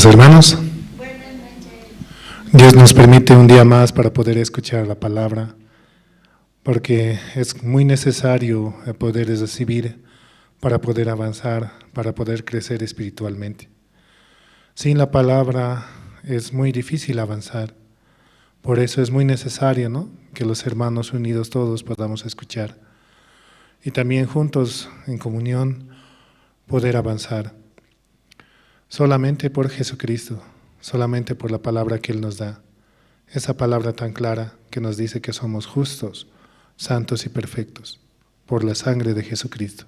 noches, hermanos. Dios nos permite un día más para poder escuchar la palabra, porque es muy necesario poder recibir para poder avanzar, para poder crecer espiritualmente. Sin la palabra es muy difícil avanzar, por eso es muy necesario, ¿no?, que los hermanos unidos todos podamos escuchar y también juntos en comunión poder avanzar. Solamente por Jesucristo, solamente por la palabra que Él nos da, esa palabra tan clara que nos dice que somos justos, santos y perfectos, por la sangre de Jesucristo.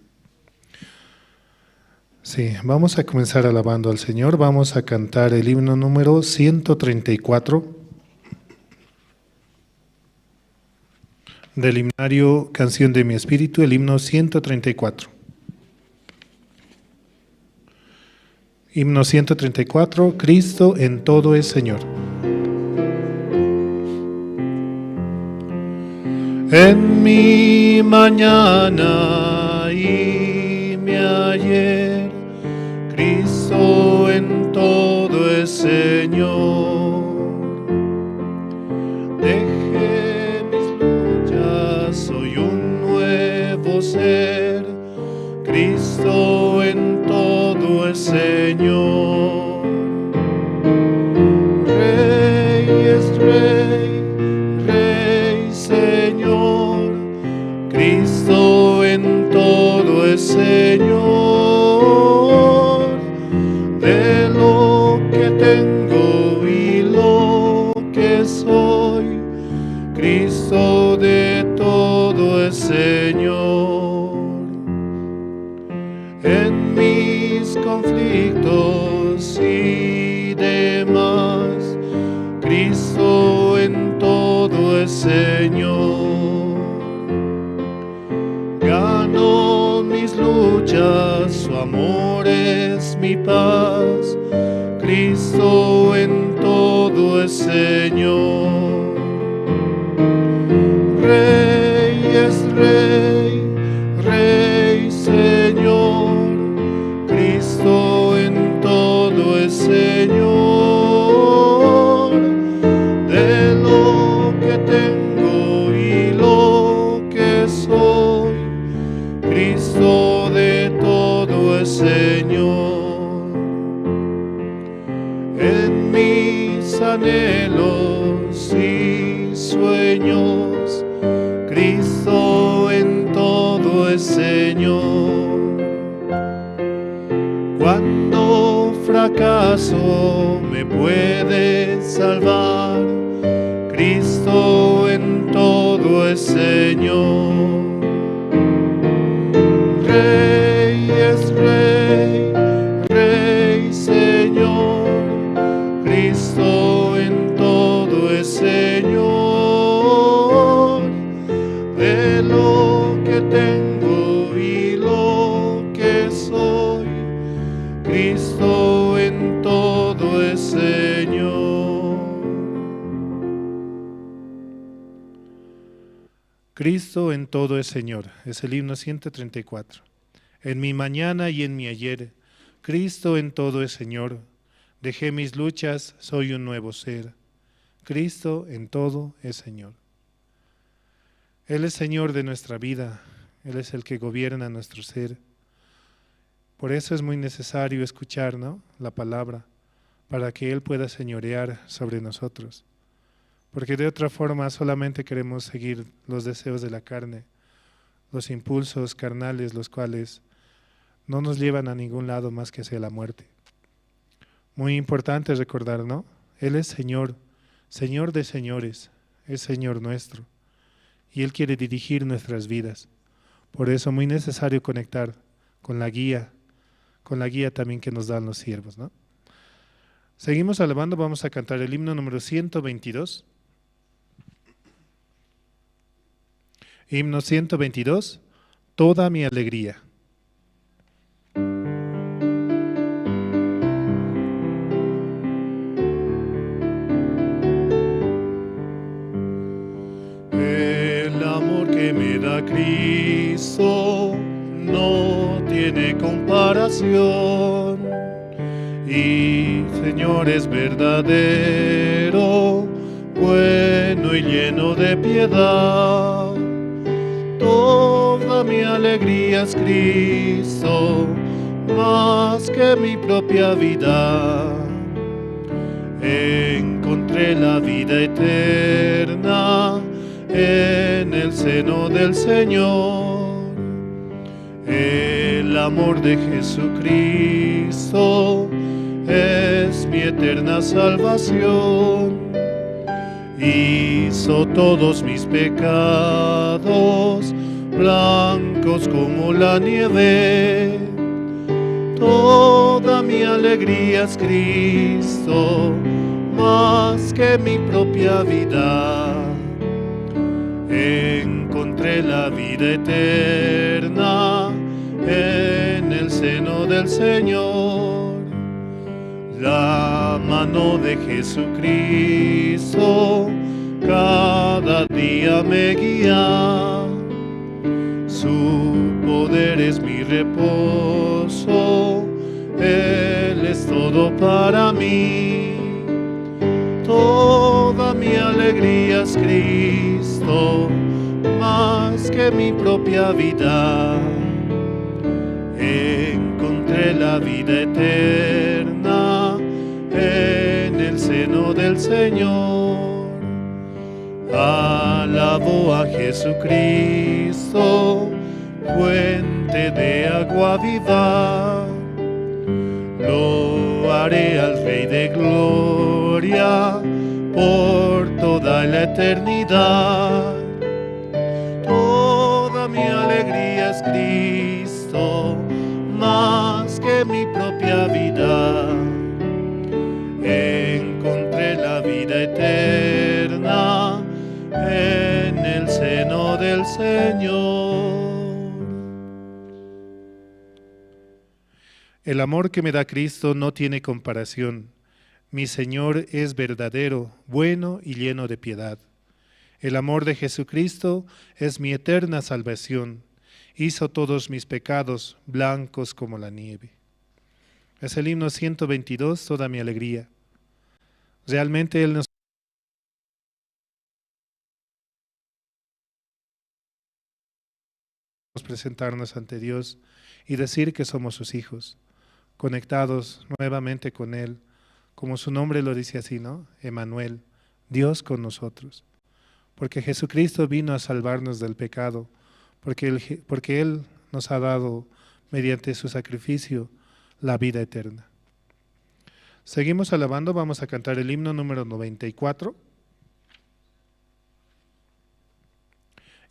Sí, vamos a comenzar alabando al Señor, vamos a cantar el himno número 134 del himnario Canción de mi Espíritu, el himno 134. Himno 134, Cristo en todo es Señor. En mi mañana y mi ayer, Cristo en todo es Señor. Dejé mis luchas, soy un nuevo ser, Cristo en todo es Señor. Rey es Rey, Rey Señor, Cristo en todo es Señor. De lo que tengo y lo que soy, Cristo de todo es Señor. En mis conflictos y demás, Cristo en todo es Señor. Gano mis luchas, su amor es mi paz, Cristo en todo es Señor. Rey es Rey, Rey Señor, Cristo en todo es Señor. De lo que tengo y lo que soy, Cristo de todo es Señor. En mis anhelos y sueños, Cristo en todo es Señor. Cuando fracaso me puede salvar, Cristo en todo es Señor. Rey es Rey, Rey Señor, Cristo en todo es Señor. De lo que tengo y lo que soy, Cristo en todo es Señor. Cristo en todo es Señor, es el himno 134. En mi mañana y en mi ayer, Cristo en todo es Señor. Dejé mis luchas, soy un nuevo ser, Cristo en todo es Señor. Él es Señor de nuestra vida, Él es el que gobierna nuestro ser. Por eso es muy necesario escuchar, ¿no?, la palabra, para que Él pueda señorear sobre nosotros. Porque de otra forma solamente queremos seguir los deseos de la carne, los impulsos carnales, los cuales no nos llevan a ningún lado más que hacia la muerte. Muy importante recordar, ¿no? Él es Señor, Señor de señores, es Señor nuestro. Y Él quiere dirigir nuestras vidas. Por eso muy necesario conectar con la guía también que nos dan los siervos, ¿no? Seguimos alabando, vamos a cantar el himno número 122. Himno 122, toda mi alegría. El amor que me da Cristo no tiene comparación. Y Señor, verdadero, bueno y lleno de piedad. Toda mi alegría es Cristo, más que mi propia vida. Encontré la vida eterna en el seno del Señor. El amor de Jesucristo es mi eterna salvación. Hizo todos mis pecados blancos como la nieve. Toda mi alegría es Cristo, más que mi propia vida. Encontré la vida eterna en el seno del Señor. La mano de Jesucristo cada día me guía. Su poder es mi reposo, Él es todo para mí. Toda mi alegría es Cristo, más que mi propia vida. Encontré la vida eterna en el seno del Señor. Alabo a Jesucristo, fuente de agua viva. Lo haré al Rey de gloria por toda la eternidad. Toda mi alegría es Cristo, más que mi propia vida. Encontré la vida eterna en el seno del Señor. El amor que me da Cristo no tiene comparación. Mi Señor es verdadero, bueno y lleno de piedad. El amor de Jesucristo es mi eterna salvación. Hizo todos mis pecados blancos como la nieve. Es el himno 122, toda mi alegría. Realmente Él nos presentarnos ante Dios y decir que somos sus hijos, conectados nuevamente con Él, como su nombre lo dice así, ¿no? Emmanuel, Dios con nosotros. Porque Jesucristo vino a salvarnos del pecado, porque Él nos ha dado, mediante su sacrificio, la vida eterna. Seguimos alabando, vamos a cantar el himno número 94.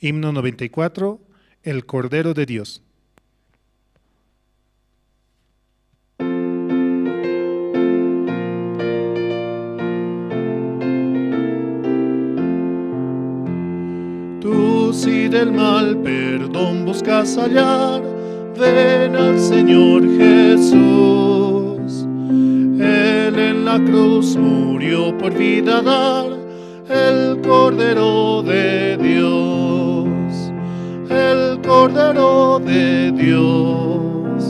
Himno 94, el Cordero de Dios. Tú si del mal perdón buscas hallar, ven al Señor Jesús. Él en la cruz murió por vida dar, el Cordero de Dios, el Cordero de Dios,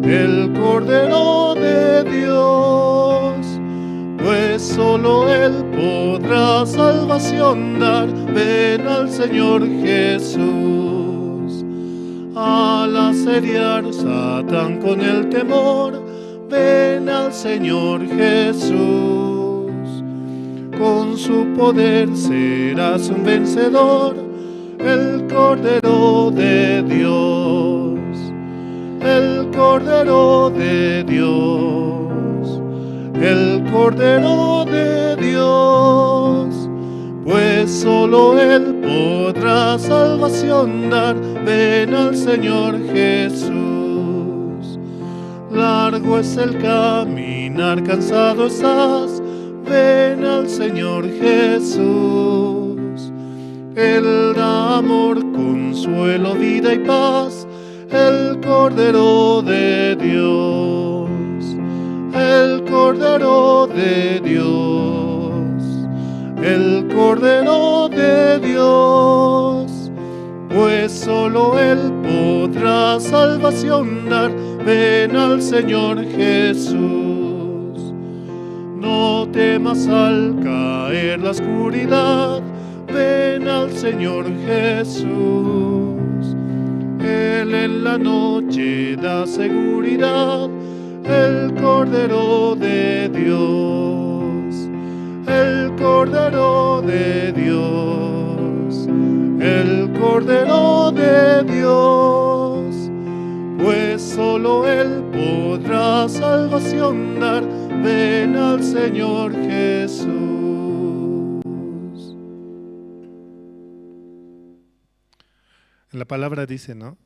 el Cordero de Dios, pues solo Él podrá salvación dar. Ven al Señor Jesús, al asediar Satán con el temor, ven al Señor Jesús. Con su poder serás un vencedor, el Cordero de Dios, el Cordero de Dios, el Cordero de Dios, pues solo Él podrá salvación dar. Ven al Señor Jesús. Largo es el caminar, cansado estás, ven al Señor Jesús. Él da amor, consuelo, vida y paz, el Cordero de Dios, el Cordero de Dios, el Cordero de Dios, pues solo Él podrá salvación dar. Ven al Señor Jesús. No temas al caer la oscuridad, ven al Señor Jesús. Él en la noche da seguridad, el Cordero de Dios, el Cordero de Dios, el Cordero de Dios. Pues solo Él podrá salvación dar, ven al Señor Jesús. En la palabra dice, ¿no?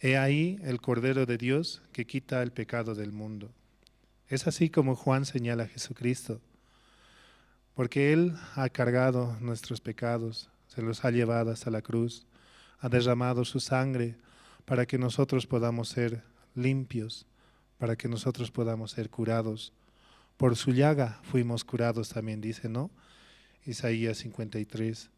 He ahí el Cordero de Dios que quita el pecado del mundo. Es así como Juan señala a Jesucristo, porque Él ha cargado nuestros pecados, se los ha llevado hasta la cruz, ha derramado su sangre para que nosotros podamos ser limpios, para que nosotros podamos ser curados. Por su llaga fuimos curados también, dice, ¿no? Isaías 53.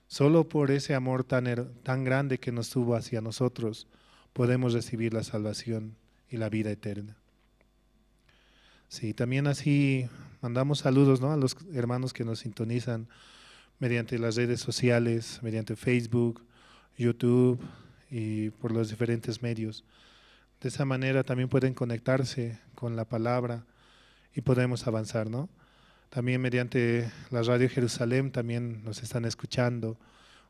Solo por ese amor tan grande que nos tuvo hacia nosotros, podemos recibir la salvación y la vida eterna. Sí, también así mandamos saludos, ¿no?, a los hermanos que nos sintonizan mediante las redes sociales, mediante Facebook, YouTube y por los diferentes medios. De esa manera también pueden conectarse con la palabra y podemos avanzar, ¿no? También mediante la Radio Jerusalén también nos están escuchando.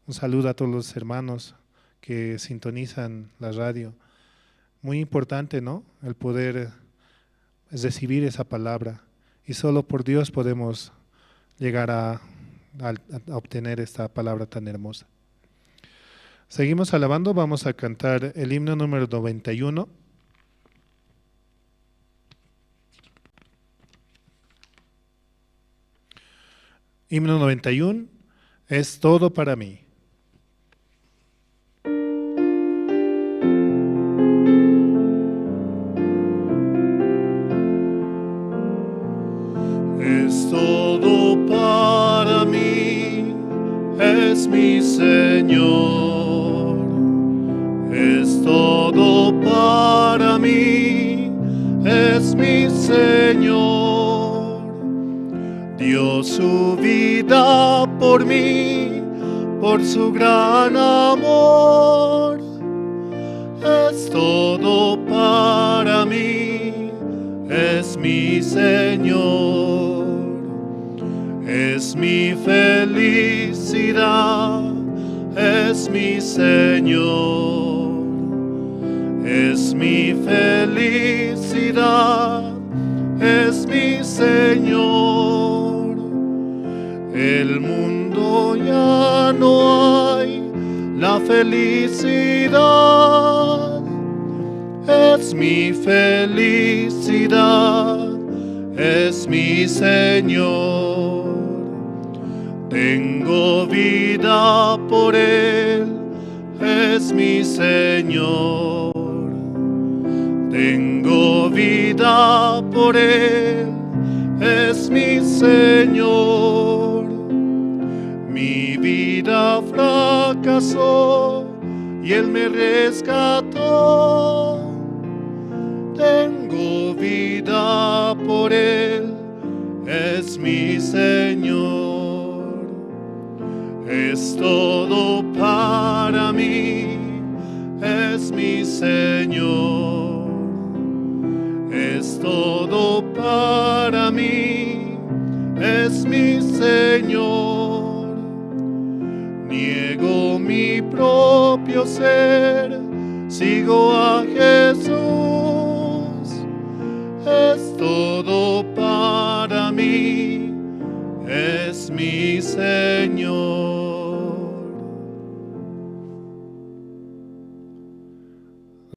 Un saludo a todos los hermanos que sintonizan la radio. Muy importante, ¿no?, el poder recibir esa palabra, y solo por Dios podemos llegar a obtener esta palabra tan hermosa. Seguimos alabando, vamos a cantar el himno número 91. Himno 91, es todo para mí. Es todo para mí, es mi Señor. Es todo para mí, es mi Señor. Dio su vida por mí, por su gran amor. Es todo para mí, es mi Señor. Es mi felicidad, es mi Señor. Es mi felicidad, es mi Señor. El mundo ya no hay la felicidad. Es mi felicidad, es mi Señor. Tengo vida por Él, es mi Señor. Tengo vida por Él, es mi Señor. Mi vida fracasó y Él me rescató. Tengo vida por Él, es mi Señor. Es todo para mí, es mi Señor. Es todo para mí, es mi Señor. Niego mi propio ser, sigo a Jesús. Es todo para mí, es mi Señor.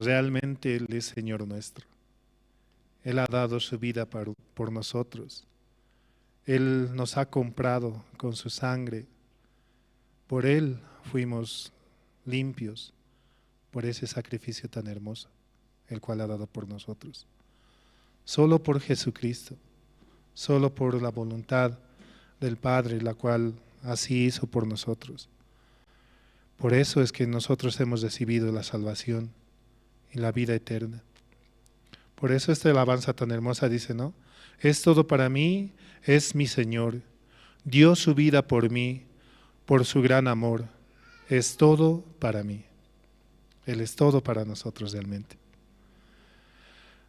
Realmente Él es Señor nuestro. Él ha dado su vida por nosotros. Él nos ha comprado con su sangre. Por Él fuimos limpios, por ese sacrificio tan hermoso, el cual ha dado por nosotros. Solo por Jesucristo, solo por la voluntad del Padre, la cual así hizo por nosotros. Por eso es que nosotros hemos recibido la salvación y la vida eterna. Por eso esta alabanza tan hermosa dice, ¿no? Es todo para mí, es mi Señor. Dio su vida por mí, por su gran amor. Es todo para mí. Él es todo para nosotros realmente.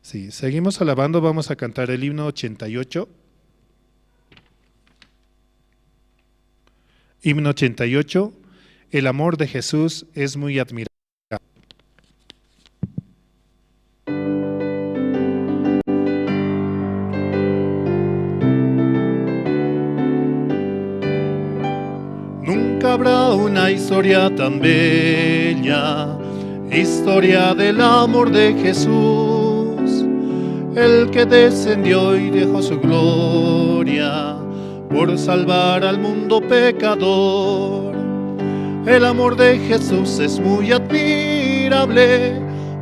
Sí, seguimos alabando, vamos a cantar el himno 88. Himno 88, el amor de Jesús es muy admirable. Nunca habrá una historia tan bella, historia del amor de Jesús, el que descendió y dejó su gloria por salvar al mundo pecador. El amor de Jesús es muy admirable,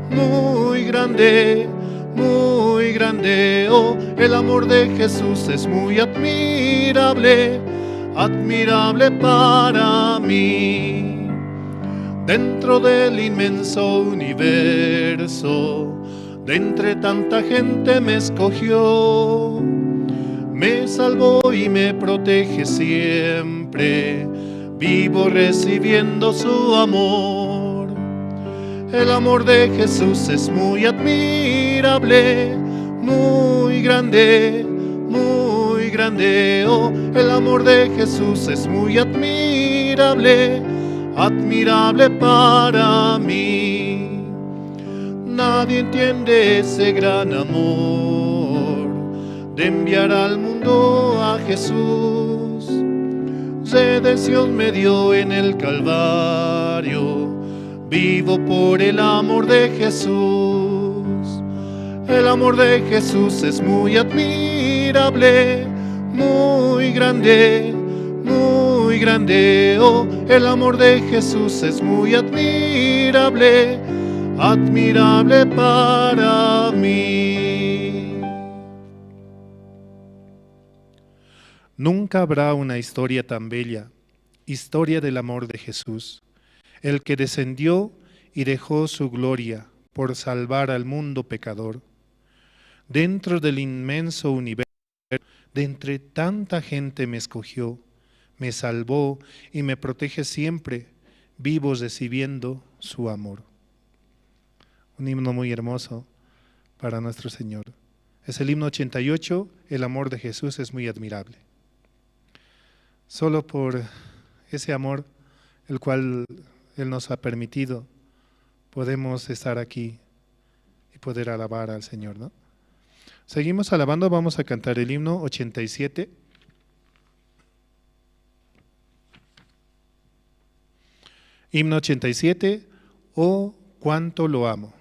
muy grande, oh, el amor de Jesús es muy admirable, admirable para mí. Dentro del inmenso universo, de entre tanta gente me escogió, me salvó y me protege siempre, vivo recibiendo su amor. El amor de Jesús es muy admirable, muy grande, oh, el amor de Jesús es muy admirable, admirable para mí. Nadie entiende ese gran amor de enviar al mundo a Jesús. Redención me dio en el Calvario, vivo por el amor de Jesús. El amor de Jesús es muy admirable, muy grande, oh, el amor de Jesús es muy admirable, admirable para mí. Nunca habrá una historia tan bella, historia del amor de Jesús, el que descendió y dejó su gloria por salvar al mundo pecador. Dentro del inmenso universo, de entre tanta gente me escogió, me salvó y me protege siempre, vivo recibiendo su amor. Un himno muy hermoso para nuestro Señor. Es el himno 88, el amor de Jesús es muy admirable. Solo por ese amor, el cual Él nos ha permitido, podemos estar aquí y poder alabar al Señor, ¿no? Seguimos alabando, vamos a cantar el himno 87. Himno 87, oh, cuánto lo amo.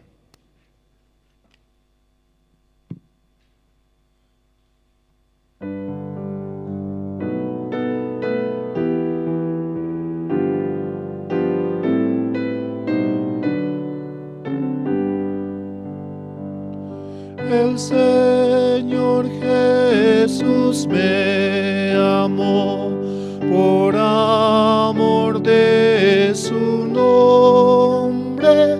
El Señor Jesús me amó, por amor de su nombre,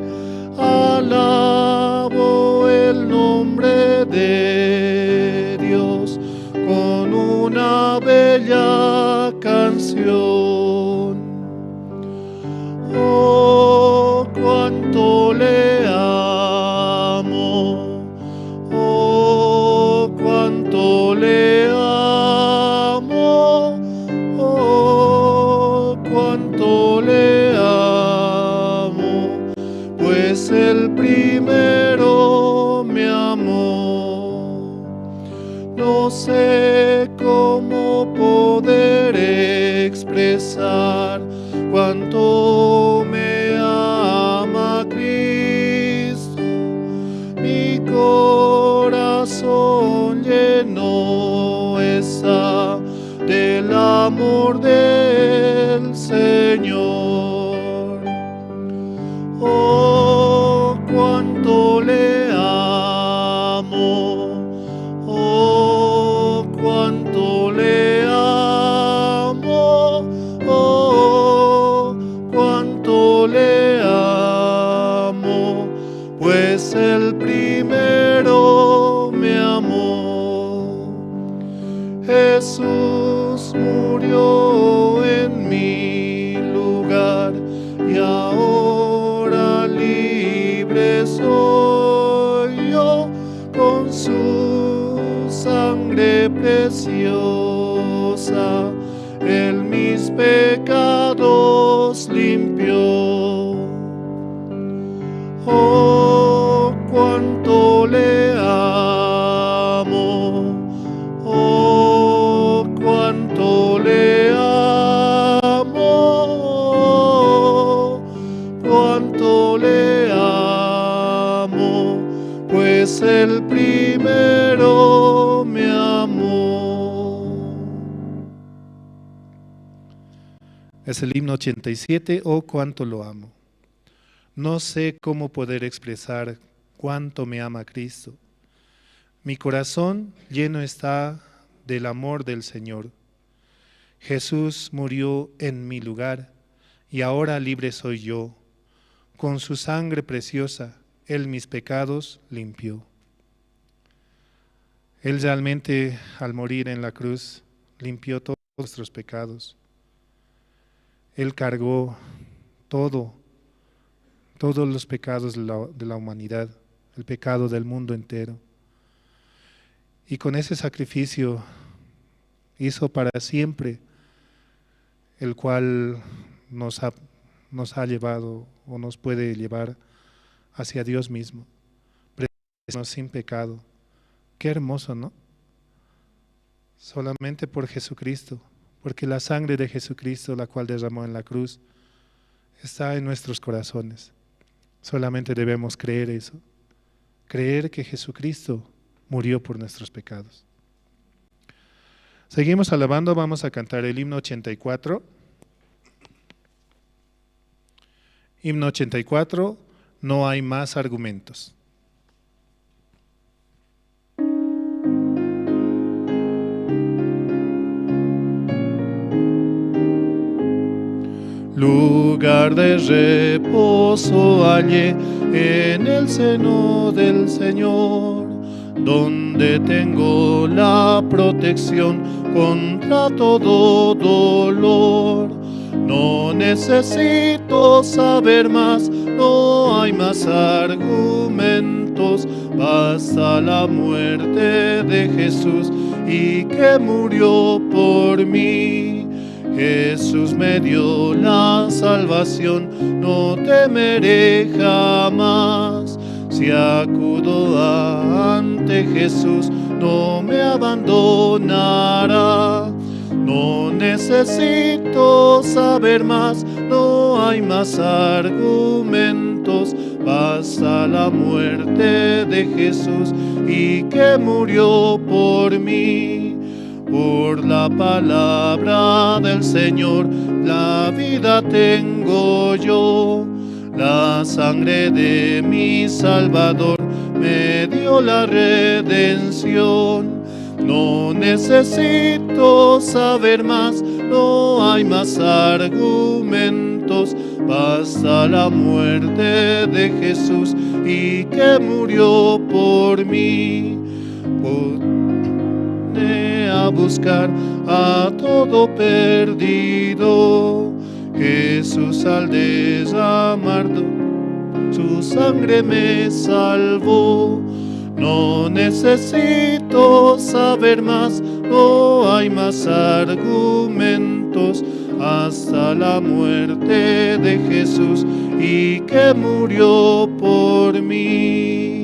alabo el nombre de Dios con una bella canción. Oh, cuánto le amo. Oh, cuánto le amo, oh, cuánto le amo, pues el primero me amó. No sé cómo poder expresar cuánto me ama Cristo, mi corazón lleno está del amor del Señor. Oh, cuánto le amo, oh, cuánto le amo, oh, cuánto le amo, pues el primero Jesús murió en mi lugar y ahora libre soy yo, con su sangre preciosa Él mis pecados limpió. Oh, cuánto le amo, oh, cuánto le amo, cuánto le amo, pues el primero me amó. Es el himno 87, oh, cuánto lo amo. No sé cómo poder expresar cuánto me ama Cristo. Mi corazón lleno está del amor del Señor. Jesús murió en mi lugar y ahora libre soy yo. Con su sangre preciosa, Él mis pecados limpió. Él realmente, al morir en la cruz, limpió todos nuestros pecados. Él cargó todos los pecados de la humanidad, el pecado del mundo entero. Y con ese sacrificio hizo para siempre, el cual nos ha llevado o nos puede llevar hacia Dios mismo, sin pecado. Qué hermoso, ¿no? Solamente por Jesucristo, porque la sangre de Jesucristo, la cual derramó en la cruz, está en nuestros corazones. Solamente debemos creer eso, creer que Jesucristo murió por nuestros pecados. Seguimos alabando, vamos a cantar el himno 84. Himno 84, no hay más argumentos. Lugar de reposo hallé en el seno del Señor, donde tengo la protección contra todo dolor. No necesito saber más, no hay más argumentos, basta la muerte de Jesús y que murió por mí. Jesús me dio la salvación, no temeré jamás. Si acudo ante Jesús, no me abandonará. No necesito saber más, no hay más argumentos. Basta la muerte de Jesús y que murió por mí. Por la palabra del Señor, la vida tengo yo. La sangre de mi Salvador me dio la redención. No necesito saber más, no hay más argumentos. Basta la muerte de Jesús y que murió por mí. A buscar a todo perdido, Jesús al derramar su sangre me salvó. No necesito saber más, no hay más argumentos, hasta la muerte de Jesús y que murió por mí.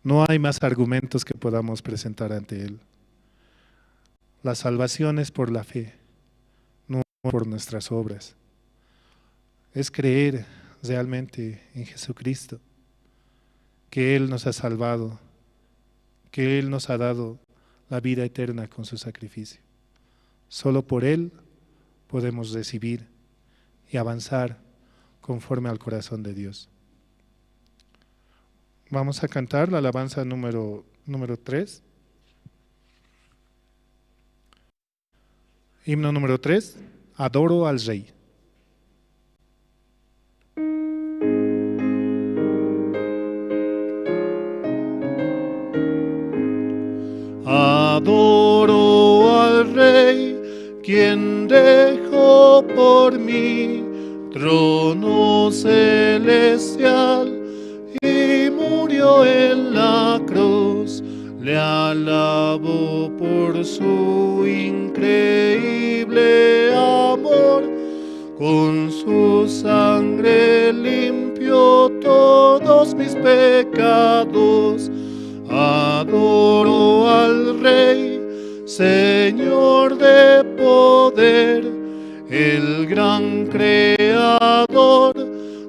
No hay más argumentos que podamos presentar ante Él. La salvación es por la fe, no por nuestras obras. Es creer realmente en Jesucristo, que Él nos ha salvado, que Él nos ha dado la vida eterna con su sacrificio. Solo por Él podemos recibir y avanzar conforme al corazón de Dios. Vamos a cantar la alabanza número 3. Himno número 3, adoro al Rey. Adoro al Rey, quien dejó por mí trono celestial y murió en la cruz. Le alabo por su increíble amor. Con su sangre limpió todos mis pecados. Adoro al Rey, Señor de poder, el gran creador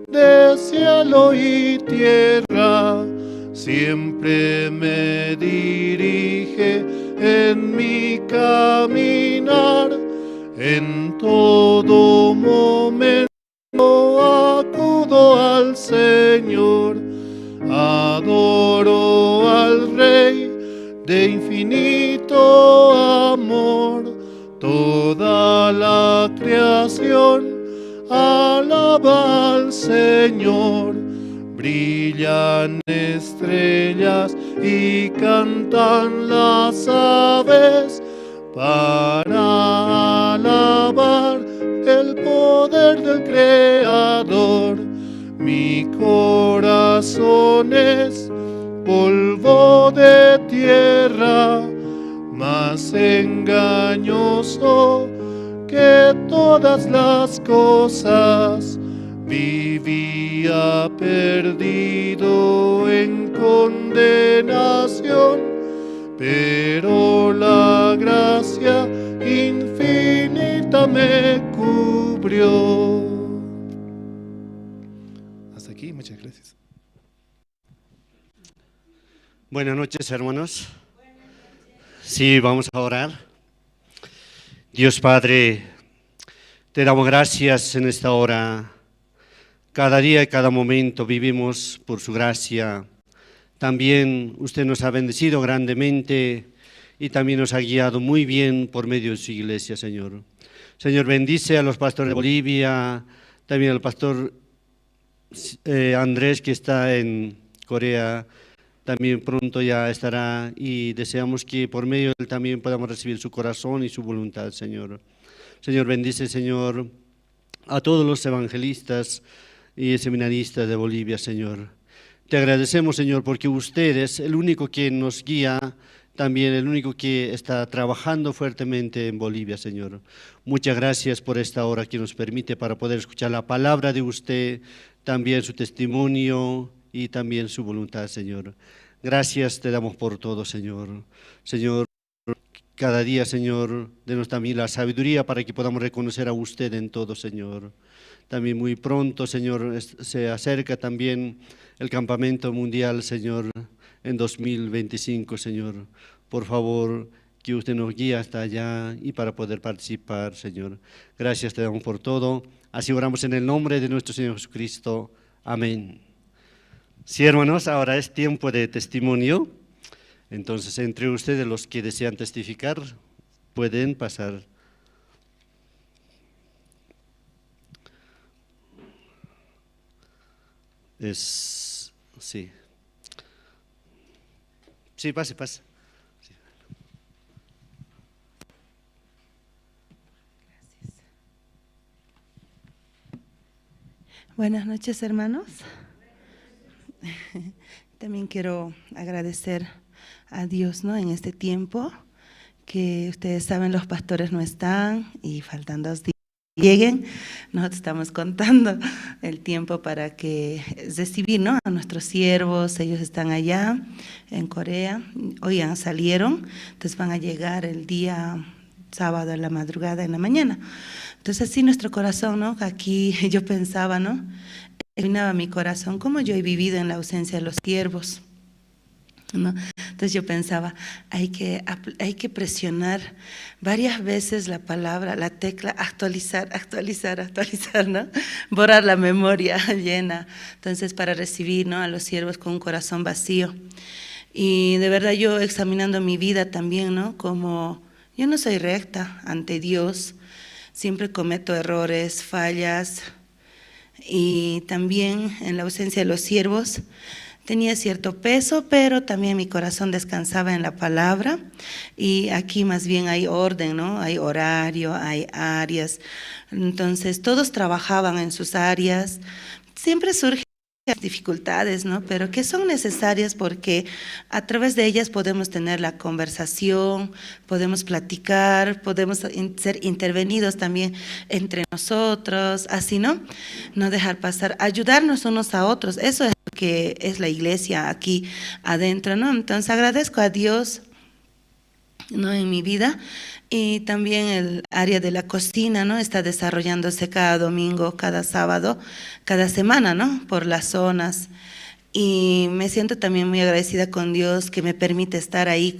de cielo y tierra. Siempre me dirige en mi caminar, en todo momento acudo al Señor. Adoro al Rey de infinito amor. Toda la creación alaba al Señor. Brillan estrellas y cantan las aves para alabar el poder del Creador. Mi corazón es polvo de tierra, más engañoso que todas las cosas. Vivía perdido en condenación, pero la gracia infinita me cubrió. Hasta aquí, muchas gracias. Buenas noches, hermanos. Sí, vamos a orar. Dios Padre, te damos gracias en esta hora. Cada día y cada momento vivimos por su gracia. También usted nos ha bendecido grandemente y también nos ha guiado muy bien por medio de su iglesia, Señor. Señor, bendice a los pastores de Bolivia, también al pastor Andrés, que está en Corea, también pronto ya estará, y deseamos que por medio de él también podamos recibir su corazón y su voluntad, Señor. Señor, bendice, Señor, a todos los evangelistas y seminaristas de Bolivia, Señor. Te agradecemos, Señor, porque usted es el único que nos guía, también el único que está trabajando fuertemente en Bolivia, Señor. Muchas gracias por esta hora que nos permite para poder escuchar la palabra de usted, también su testimonio y también su voluntad, Señor. Gracias te damos por todo, Señor. Señor, cada día, Señor, denos también la sabiduría para que podamos reconocer a usted en todo, Señor. También muy pronto, Señor, se acerca también el campamento mundial, Señor, en 2025, Señor. Por favor, que usted nos guíe hasta allá y para poder participar, Señor. Gracias te damos por todo. Así oramos en el nombre de nuestro Señor Jesucristo. Amén. Sí, hermanos, ahora es tiempo de testimonio. Entonces, entre ustedes los que desean testificar, pueden pasar. Sí. Sí, pase. Sí. Gracias. Buenas noches, hermanos. También quiero agradecer a Dios, ¿no? En este tiempo que ustedes saben, los pastores no están y faltan 2 días lleguen. Nosotros estamos contando el tiempo para que recibir, ¿no? A nuestros siervos. Ellos están allá en Corea, hoy ya salieron, entonces van a llegar el día sábado a la madrugada en la mañana. Entonces así nuestro corazón, ¿no? Aquí yo pensaba, ¿no? Iluminaba mi corazón cómo yo he vivido en la ausencia de los siervos, ¿no? Entonces yo pensaba, hay que presionar varias veces la palabra, la tecla, actualizar, ¿no? Borrar la memoria llena, entonces para recibir, ¿no? A los siervos con un corazón vacío. Y de verdad yo examinando mi vida también, ¿no? Como yo no soy recta ante Dios, siempre cometo errores, fallas, y también en la ausencia de los siervos, tenía cierto peso, pero también mi corazón descansaba en la palabra. Y aquí más bien hay orden, ¿no? Hay horario, hay áreas. Entonces todos trabajaban en sus áreas. Siempre surgen dificultades, ¿no? Pero que son necesarias porque a través de ellas podemos tener la conversación, podemos platicar, podemos ser intervenidos también entre nosotros, así, ¿no? No dejar pasar, ayudarnos unos a otros. Eso es lo que es la iglesia aquí adentro, ¿no? Entonces agradezco a Dios, ¿no? En mi vida. Y también el área de la cocina, ¿no? Está desarrollándose cada domingo, cada sábado, cada semana, ¿no? Por las zonas. Y me siento también muy agradecida con Dios que me permite estar ahí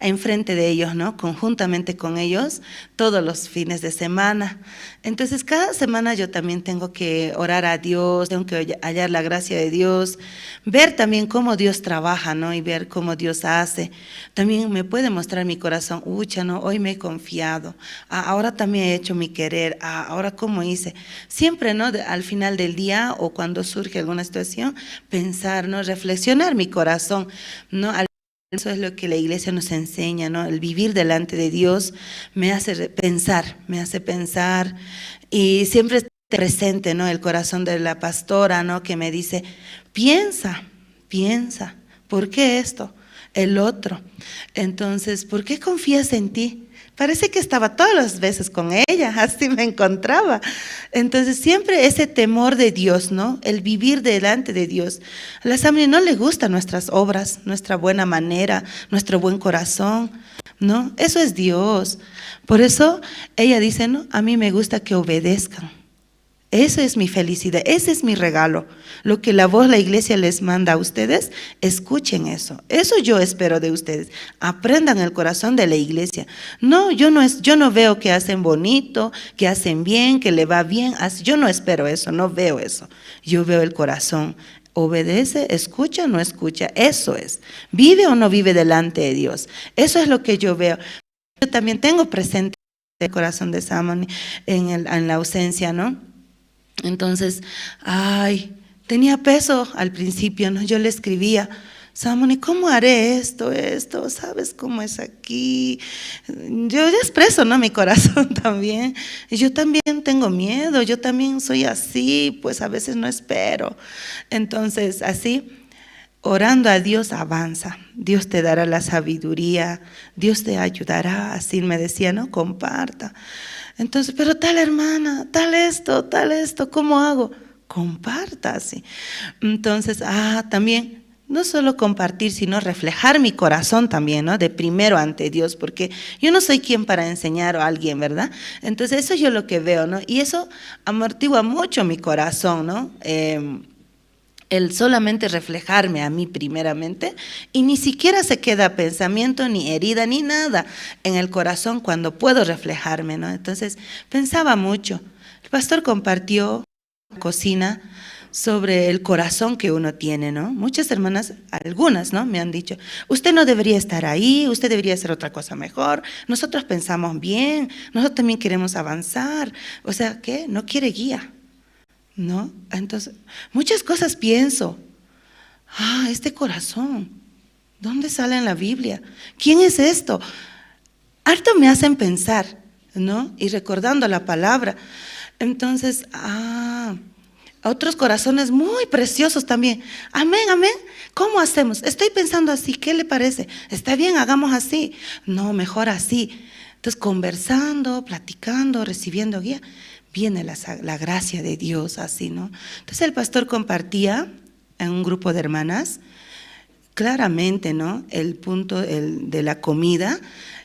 enfrente de ellos, ¿no? Conjuntamente con ellos todos los fines de semana. Entonces cada semana yo también tengo que orar a Dios, tengo que hallar la gracia de Dios, ver también cómo Dios trabaja, ¿no? Y ver cómo Dios hace. También me puede mostrar mi corazón, ucha, ¿no? Hoy me he confiado, ahora también he hecho mi querer, ahora cómo hice. Siempre, ¿no? Al final del día o cuando surge alguna situación, pensar, ¿no? Reflexionar mi corazón, ¿no? Eso es lo que la iglesia nos enseña, ¿no? El vivir delante de Dios me hace pensar y siempre está presente, ¿no? El corazón de la pastora, ¿no? Que me dice, piensa, ¿por qué esto? El otro. Entonces, ¿por qué confías en ti? Parece que estaba todas las veces con ella, así me encontraba. Entonces siempre ese temor de Dios, ¿no? El vivir delante de Dios. A la Sammy no le gustan nuestras obras, nuestra buena manera, nuestro buen corazón, ¿no? Eso es Dios. Por eso ella dice, ¿no? A mí me gusta que obedezcan. Esa es mi felicidad, ese es mi regalo. Lo que la voz, la iglesia les manda a ustedes, escuchen eso. Eso yo espero de ustedes. Aprendan el corazón de la iglesia. No, yo no veo que hacen bonito, que hacen bien, que le va bien. Yo no espero eso, no veo eso. Yo veo el corazón. Obedece, escucha, no escucha. Eso es. ¿Vive o no vive delante de Dios? Eso es lo que yo veo. Yo también tengo presente el corazón de Sammy en la ausencia, ¿no? Entonces, tenía peso al principio, ¿no? Yo le escribía, Sammy, ¿cómo haré esto? ¿Sabes cómo es aquí? Yo expreso, ¿no? Mi corazón también. Yo también tengo miedo, yo también soy así, pues a veces no espero. Entonces, así, orando a Dios avanza. Dios te dará la sabiduría, Dios te ayudará, así me decía, ¿no? Comparta. Entonces, pero tal hermana, tal esto, ¿cómo hago? Comparta, así. Entonces, también, no solo compartir, sino reflejar mi corazón también, ¿no? De primero ante Dios, porque yo no soy quien para enseñar a alguien, ¿verdad? Entonces, eso es yo lo que veo, ¿no? Y eso amortigua mucho mi corazón, ¿no? El solamente reflejarme a mí primeramente, y ni siquiera se queda pensamiento, ni herida, ni nada en el corazón cuando puedo reflejarme, ¿no? Entonces pensaba mucho. El pastor compartió en la cocina sobre el corazón que uno tiene, ¿no? Muchas hermanas, algunas, ¿no? Me han dicho, usted no debería estar ahí, usted debería hacer otra cosa mejor, nosotros pensamos bien, nosotros también queremos avanzar, o sea, ¿qué? No quiere guía, ¿no? Entonces, muchas cosas pienso, este corazón, ¿dónde sale en la Biblia? ¿Quién es esto? Harto me hacen pensar, ¿no? Y recordando la palabra. Entonces, otros corazones muy preciosos también. Amén, amén. ¿Cómo hacemos? Estoy pensando así, ¿qué le parece? Está bien, hagamos así. No, mejor así. Entonces, conversando, platicando, recibiendo guía, viene la gracia de Dios, así, ¿no? Entonces el pastor compartía en un grupo de hermanas claramente, ¿no? El punto de la comida.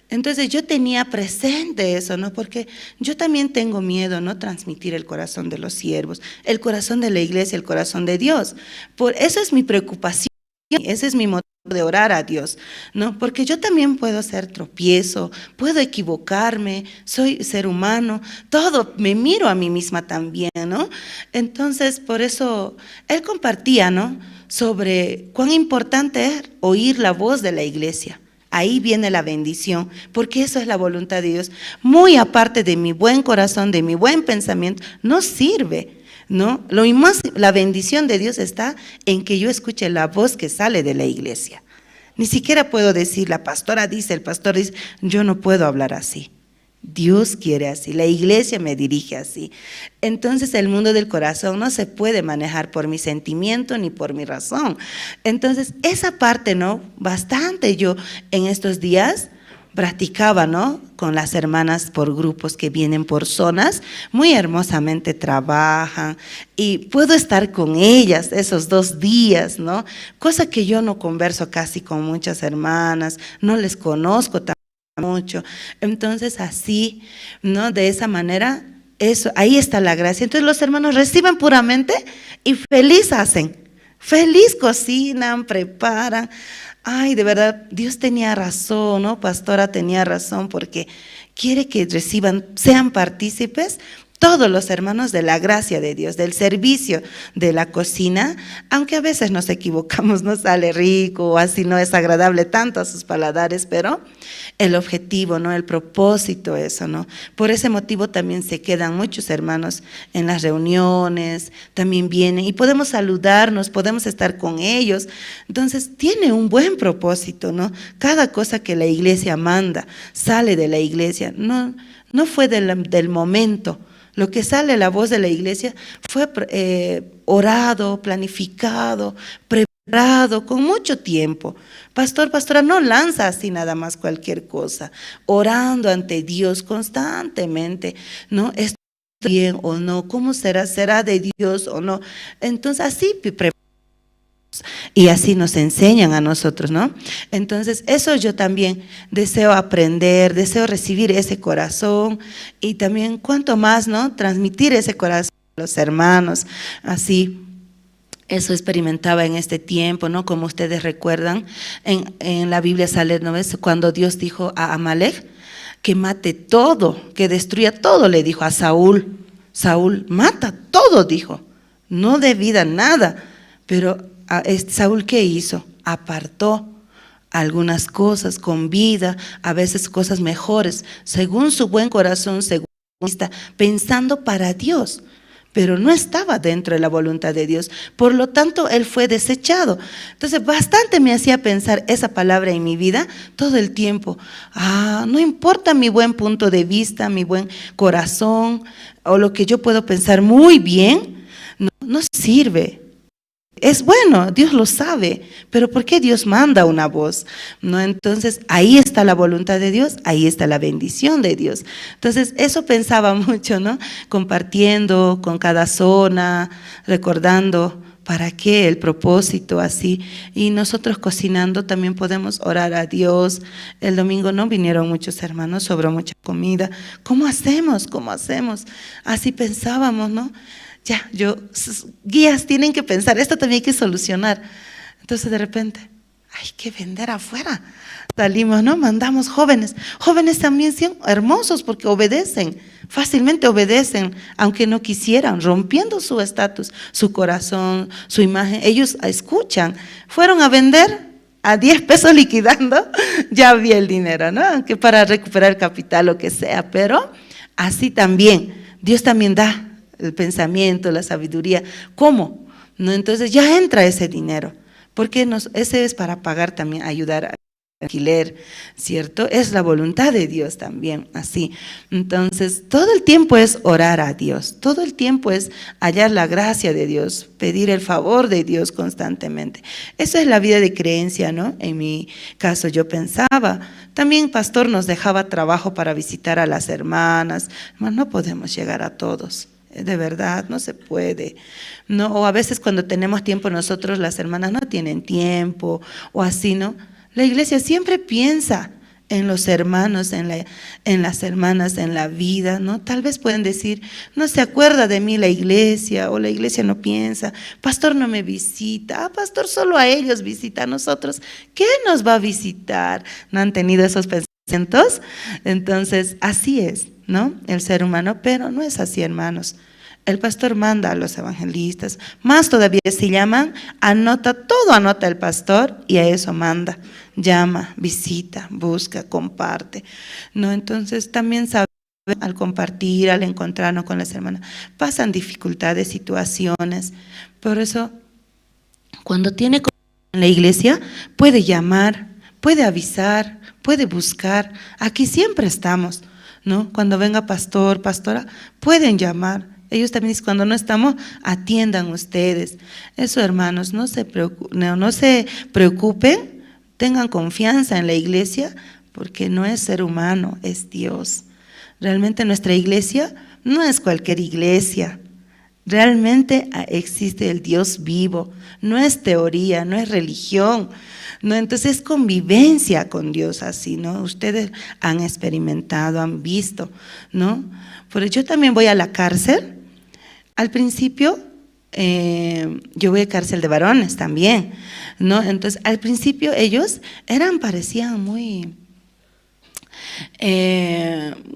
Entonces yo tenía presente eso, ¿no? Porque yo también tengo miedo, ¿no? Transmitir el corazón de los siervos, el corazón de la iglesia, el corazón de Dios. Por eso es mi preocupación, ese es mi motivo de orar a Dios, ¿no? Porque yo también puedo hacer tropiezo, puedo equivocarme, soy ser humano, todo, me miro a mí misma también, ¿no? Entonces, por eso, él compartía, ¿no? Sobre cuán importante es oír la voz de la iglesia. Ahí viene la bendición, porque eso es la voluntad de Dios. Muy aparte de mi buen corazón, de mi buen pensamiento, no sirve. ¿no? La bendición de Dios está en que yo escuche la voz que sale de la iglesia. Ni siquiera puedo decir, la pastora dice, el pastor dice, yo no puedo hablar así. Dios quiere así, la iglesia me dirige así. Entonces el mundo del corazón no se puede manejar por mi sentimiento ni por mi razón. Entonces esa parte, ¿no? Bastante yo en estos días practicaba, ¿no? Con las hermanas por grupos que vienen por zonas, muy hermosamente trabajan y puedo estar con ellas esos 2 días, ¿no? Cosa que yo no converso casi con muchas hermanas, no les conozco tan mucho. Entonces así, ¿no? De esa manera, eso, ahí está la gracia. Entonces los hermanos reciben puramente y feliz hacen, feliz cocinan, preparan. Ay, de verdad, Dios tenía razón, ¿no? Pastora tenía razón, porque quiere que reciban, sean partícipes todos los hermanos de la gracia de Dios, del servicio de la cocina, aunque a veces nos equivocamos, no sale rico o así no es agradable tanto a sus paladares, pero el objetivo, ¿no? El propósito, eso, ¿no? Por ese motivo también se quedan muchos hermanos en las reuniones, también vienen y podemos saludarnos, podemos estar con ellos. Entonces tiene un buen propósito, ¿no? Cada cosa que la iglesia manda sale de la iglesia, no fue del momento. Lo que sale la voz de la iglesia fue orado, planificado, preparado, con mucho tiempo. Pastora, no lanza así nada más cualquier cosa, orando ante Dios constantemente, ¿no? ¿Está bien o no? ¿Cómo será? ¿Será de Dios o no? Entonces así y así nos enseñan a nosotros, ¿no? Entonces eso yo también deseo aprender, deseo recibir ese corazón y también cuanto más, ¿no? Transmitir ese corazón a los hermanos, así. Eso experimentaba en este tiempo, ¿no? Como ustedes recuerdan, en la Biblia sale, ¿no ves? Cuando Dios dijo a Amalek que mate todo, que destruya todo, le dijo a Saúl. Saúl, mata todo, dijo, no de vida nada, pero Saúl, ¿qué hizo? Apartó algunas cosas con vida, a veces cosas mejores, según su buen corazón, según pensando para Dios, pero no estaba dentro de la voluntad de Dios, por lo tanto él fue desechado. Entonces bastante me hacía pensar esa palabra en mi vida todo el tiempo. No importa mi buen punto de vista, mi buen corazón o lo que yo puedo pensar muy bien, no sirve. Es bueno, Dios lo sabe, pero ¿por qué Dios manda una voz? ¿No? Entonces ahí está la voluntad de Dios, ahí está la bendición de Dios. Entonces eso pensaba mucho, ¿no? Compartiendo con cada zona, recordando para qué el propósito así. Y nosotros cocinando también podemos orar a Dios. El domingo no vinieron muchos hermanos, sobró mucha comida. ¿Cómo hacemos? ¿Cómo hacemos? Así pensábamos, ¿no? Guías tienen que pensar, esto también hay que solucionar. Entonces de repente, hay que vender afuera. Salimos, ¿no? Mandamos jóvenes. Jóvenes también son hermosos porque obedecen, fácilmente obedecen, aunque no quisieran, rompiendo su estatus, su corazón, su imagen. Ellos escuchan. Fueron a vender a 10 pesos liquidando, ya había el dinero, ¿no? Aunque para recuperar capital, lo que sea, pero así también, Dios también da el pensamiento, la sabiduría. ¿Cómo? ¿No? Entonces ya entra ese dinero, porque ese es para pagar también, ayudar al alquiler, ¿cierto? Es la voluntad de Dios también, así. Entonces, todo el tiempo es orar a Dios, todo el tiempo es hallar la gracia de Dios, pedir el favor de Dios constantemente. Eso es la vida de creencia, ¿no? En mi caso yo pensaba, también pastor nos dejaba trabajo para visitar a las hermanas, no podemos llegar a todos. De verdad, no se puede, ¿no? O a veces cuando tenemos tiempo nosotros, las hermanas no tienen tiempo, o así, ¿no? La iglesia siempre piensa en los hermanos, en las hermanas, en la vida, ¿no? Tal vez pueden decir, no se acuerda de mí la iglesia, o la iglesia no piensa, pastor no me visita, pastor solo a ellos visita, a nosotros, ¿qué nos va a visitar? ¿No han tenido esos pensamientos? Entonces, así es, ¿no? El ser humano, pero no es así, hermanos. El pastor manda a los evangelistas, más todavía si llaman, todo anota el pastor y a eso manda, llama, visita, busca, comparte, ¿no? Entonces también sabemos al compartir, al encontrarnos con las hermanas, pasan dificultades, situaciones. Por eso, cuando tiene en la iglesia, puede llamar, puede avisar, puede buscar. Aquí siempre estamos, ¿no? Cuando venga pastor, pastora, pueden llamar. Ellos también dicen, cuando no estamos, atiendan ustedes. Eso, hermanos, no se preocupen, tengan confianza en la iglesia, porque no es ser humano, es Dios. Realmente nuestra iglesia no es cualquier iglesia. Realmente existe el Dios vivo, no es teoría, no es religión, ¿no? Entonces es convivencia con Dios así, ¿no? Ustedes han experimentado, han visto, ¿no? Pero yo también voy a la cárcel. Al principio, yo voy a cárcel de varones también, ¿no? Entonces, al principio ellos parecían muy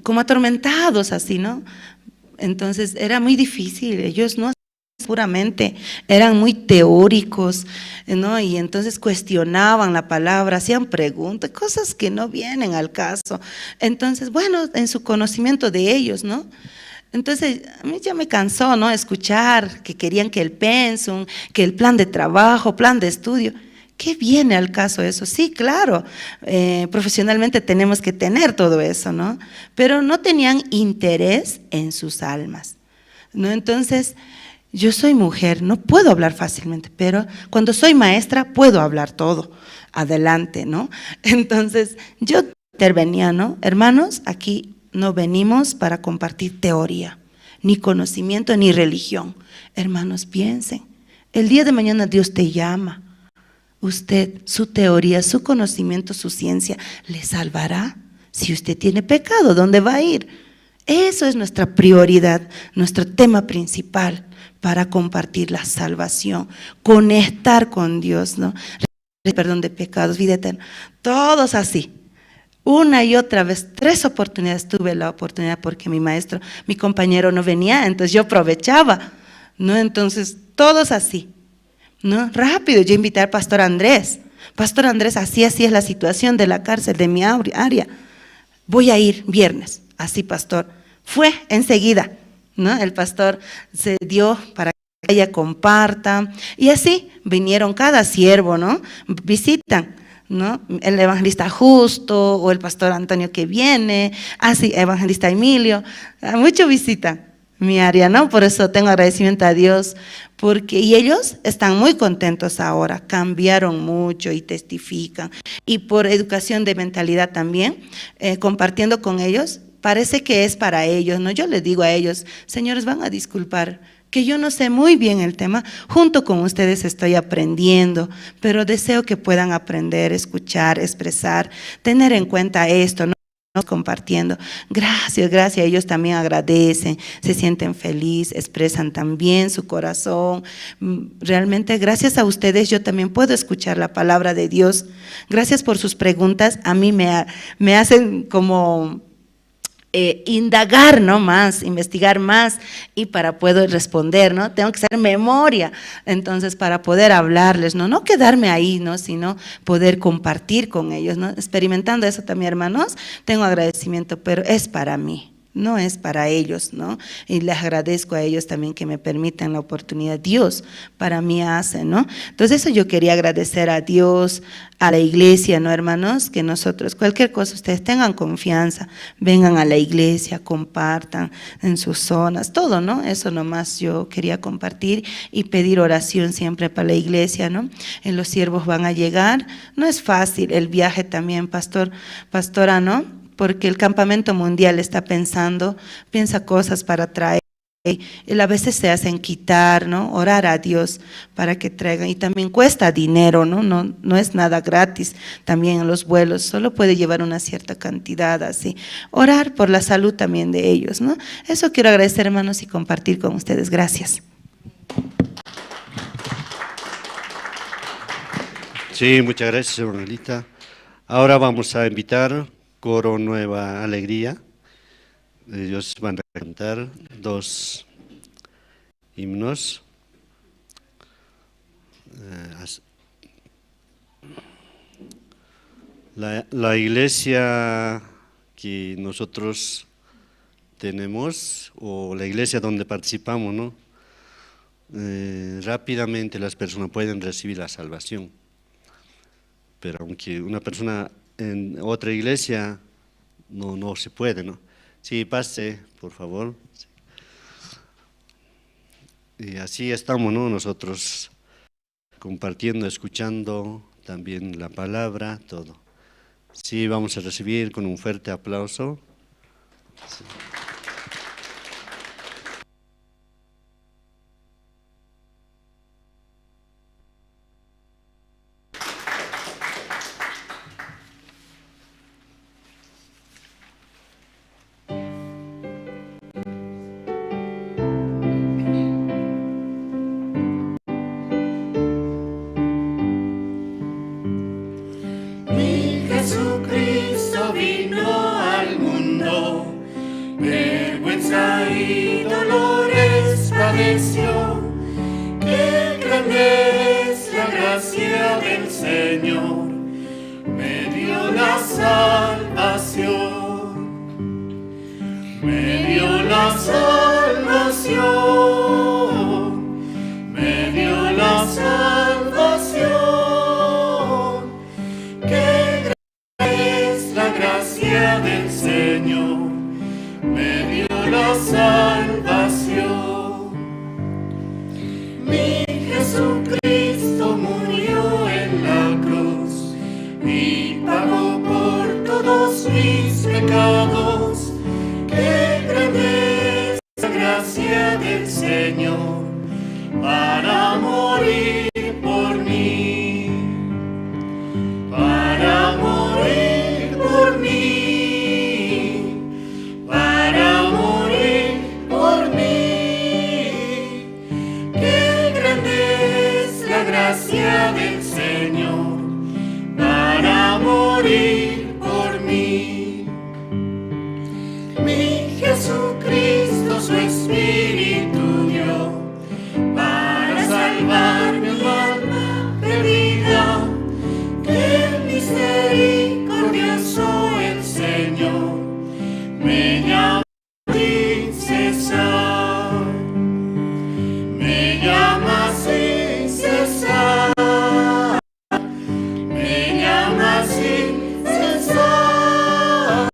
como atormentados así, ¿no? Entonces era muy difícil, ellos no puramente, eran muy teóricos, ¿no? Y entonces cuestionaban la palabra, hacían preguntas, cosas que no vienen al caso. Entonces, bueno, en su conocimiento de ellos, ¿no? Entonces, a mí ya me cansó, ¿no? Escuchar que querían que el pensum, que el plan de trabajo, plan de estudio. ¿Qué viene al caso eso? Sí, claro, profesionalmente tenemos que tener todo eso, ¿no? Pero no tenían interés en sus almas, ¿no? Entonces, yo soy mujer, no puedo hablar fácilmente, pero cuando soy maestra puedo hablar todo, adelante, ¿no? Entonces, yo intervenía, ¿no? Hermanos, aquí no venimos para compartir teoría, ni conocimiento, ni religión. Hermanos, piensen, el día de mañana Dios te llama. Usted, su teoría, su conocimiento, su ciencia, ¿le salvará? Si usted tiene pecado, ¿dónde va a ir? Eso es nuestra prioridad, nuestro tema principal para compartir la salvación, conectar con Dios, ¿no? Perdón de pecados, vida eterna, todos así. Una y otra vez, 3 oportunidades tuve la oportunidad porque mi compañero no venía, entonces yo aprovechaba, ¿no? Entonces, todos así. ¿No? Rápido, yo invité al pastor Andrés. Pastor Andrés, así es la situación de la cárcel de mi área. Voy a ir viernes. Así, pastor. Fue enseguida, ¿no? El pastor se dio para que ella comparta. Y así vinieron cada siervo, ¿no? Visitan, ¿no? El evangelista Justo o el pastor Antonio que viene. Así, evangelista Emilio. Mucho visitan mi área, ¿no? Por eso tengo agradecimiento a Dios, y ellos están muy contentos ahora, cambiaron mucho y testifican, y por educación de mentalidad también, compartiendo con ellos, parece que es para ellos, ¿no? Yo les digo a ellos, señores, van a disculpar, que yo no sé muy bien el tema, junto con ustedes estoy aprendiendo, pero deseo que puedan aprender, escuchar, expresar, tener en cuenta esto, ¿no? Compartiendo. Gracias, ellos también agradecen, se sienten felices, expresan también su corazón. Realmente gracias a ustedes yo también puedo escuchar la palabra de Dios. Gracias por sus preguntas, a mí me hacen como indagar, ¿no? Más, investigar más, y para poder responder, ¿no? Tengo que hacer memoria, entonces para poder hablarles, ¿no? No quedarme ahí, ¿no? Sino poder compartir con ellos, ¿no? Experimentando eso también, hermanos, tengo agradecimiento, pero es para mí. No es para ellos, ¿no? Y les agradezco a ellos también que me permitan la oportunidad. Dios para mí hace, ¿no? Entonces eso yo quería agradecer a Dios, a la iglesia, ¿no, hermanos? Que nosotros, cualquier cosa, ustedes tengan confianza, vengan a la iglesia, compartan en sus zonas, todo, ¿no? Eso nomás yo quería compartir y pedir oración siempre para la iglesia, ¿no? Los siervos van a llegar, no es fácil el viaje también, pastora, ¿no? Porque el campamento mundial piensa cosas para traer, y a veces se hacen quitar, ¿no? Orar a Dios para que traigan, y también cuesta dinero, ¿no? No es nada gratis, también en los vuelos, solo puede llevar una cierta cantidad así. Orar por la salud también de ellos, ¿no? Eso quiero agradecer, hermanos, y compartir con ustedes. Gracias. Sí, muchas gracias, evangelista. Ahora vamos a invitar Coro Nueva Alegría. Ellos van a cantar 2 himnos. La iglesia que nosotros tenemos, o la iglesia donde participamos, ¿no? Rápidamente las personas pueden recibir la salvación. Pero aunque una persona en otra iglesia no se puede, ¿no? Sí, pase, por favor. Y así estamos, ¿no? Nosotros compartiendo, escuchando también la palabra, todo. Sí, vamos a recibir con un fuerte aplauso. Sí. Jesucristo vino al mundo, vergüenza y dolores padeció. Qué grande es la gracia del Señor, me dio la salvación, me dio la salvación, me dio la salvación. Del Señor me dio la salvación. Mi Jesucristo murió en la cruz y pagó por todos mis pecados. Qué grande es la gracia del Señor para morir por mí, para morir por mí. Gracia del Señor para morir por mí. Mi Jesucristo su Espíritu dio para salvar mi alma perdida. Qué misericordioso el Señor me llama sin cesar, me llama sin cesar, me llama sin cesar.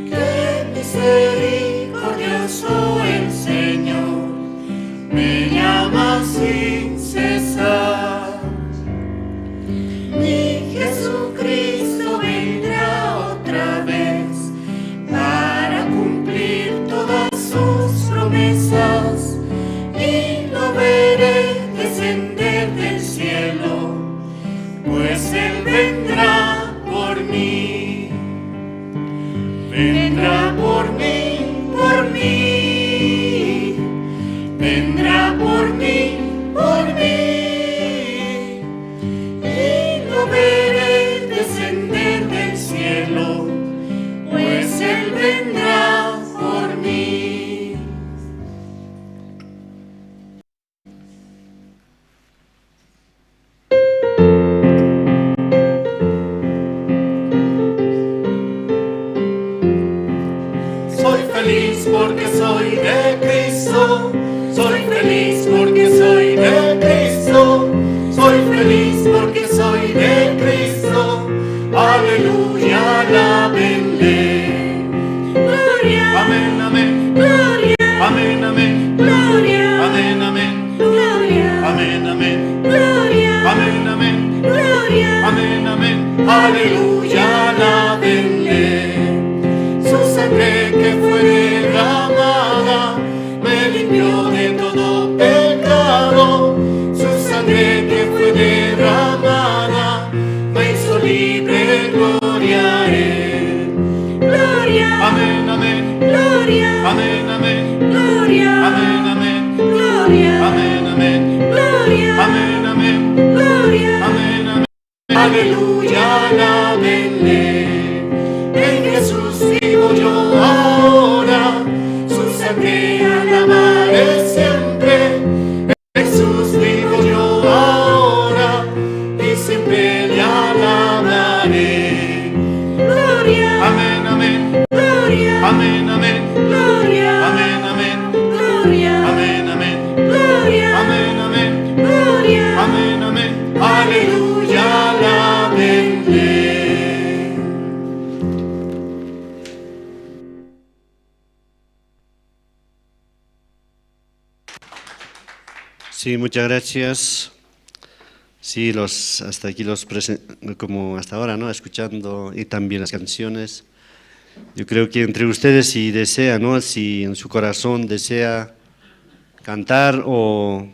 Qué misericordioso el Señor me llama sin cesar. Mi Jesucristo vendrá otra vez para cumplir todas sus promesas y lo veré descender del cielo, pues Él vendrá por mí, vendrá por mí, por mí, vendrá por mí, por mí, y lo veré descender del cielo, pues Él vendrá por mí. Soy feliz porque soy de Cristo, soy feliz porque soy de Cristo, soy feliz porque soy de Cristo, aleluya, alábenle. Gloria, amén, amén, gloria, amén, amén, gloria, amén, amén, gloria, amén, amén, gloria, amén, amén, gloria, amén, amén, aleluya, alábenle. Su sangre que fue derramada me limpió de todo pecado. Su sangre que fue derramada me hizo libre, gloria a Él. Gloria, amén, amén, gloria, amén, amén, gloria, amén, amén, gloria, amén, amén, gloria, amén, amén, gloria, amén, amén, aleluya, alábenle. En Jesús vivo yo ahora, su sangre alabaré siempre. En Jesús vivo yo ahora y siempre le alabaré. Gloria, amén, amén, gloria, amén, amén, gloria. Sí, muchas gracias. Sí, hasta aquí como hasta ahora, ¿no? Escuchando y también las canciones. Yo creo que entre ustedes, si desea, ¿no? Si en su corazón desea cantar o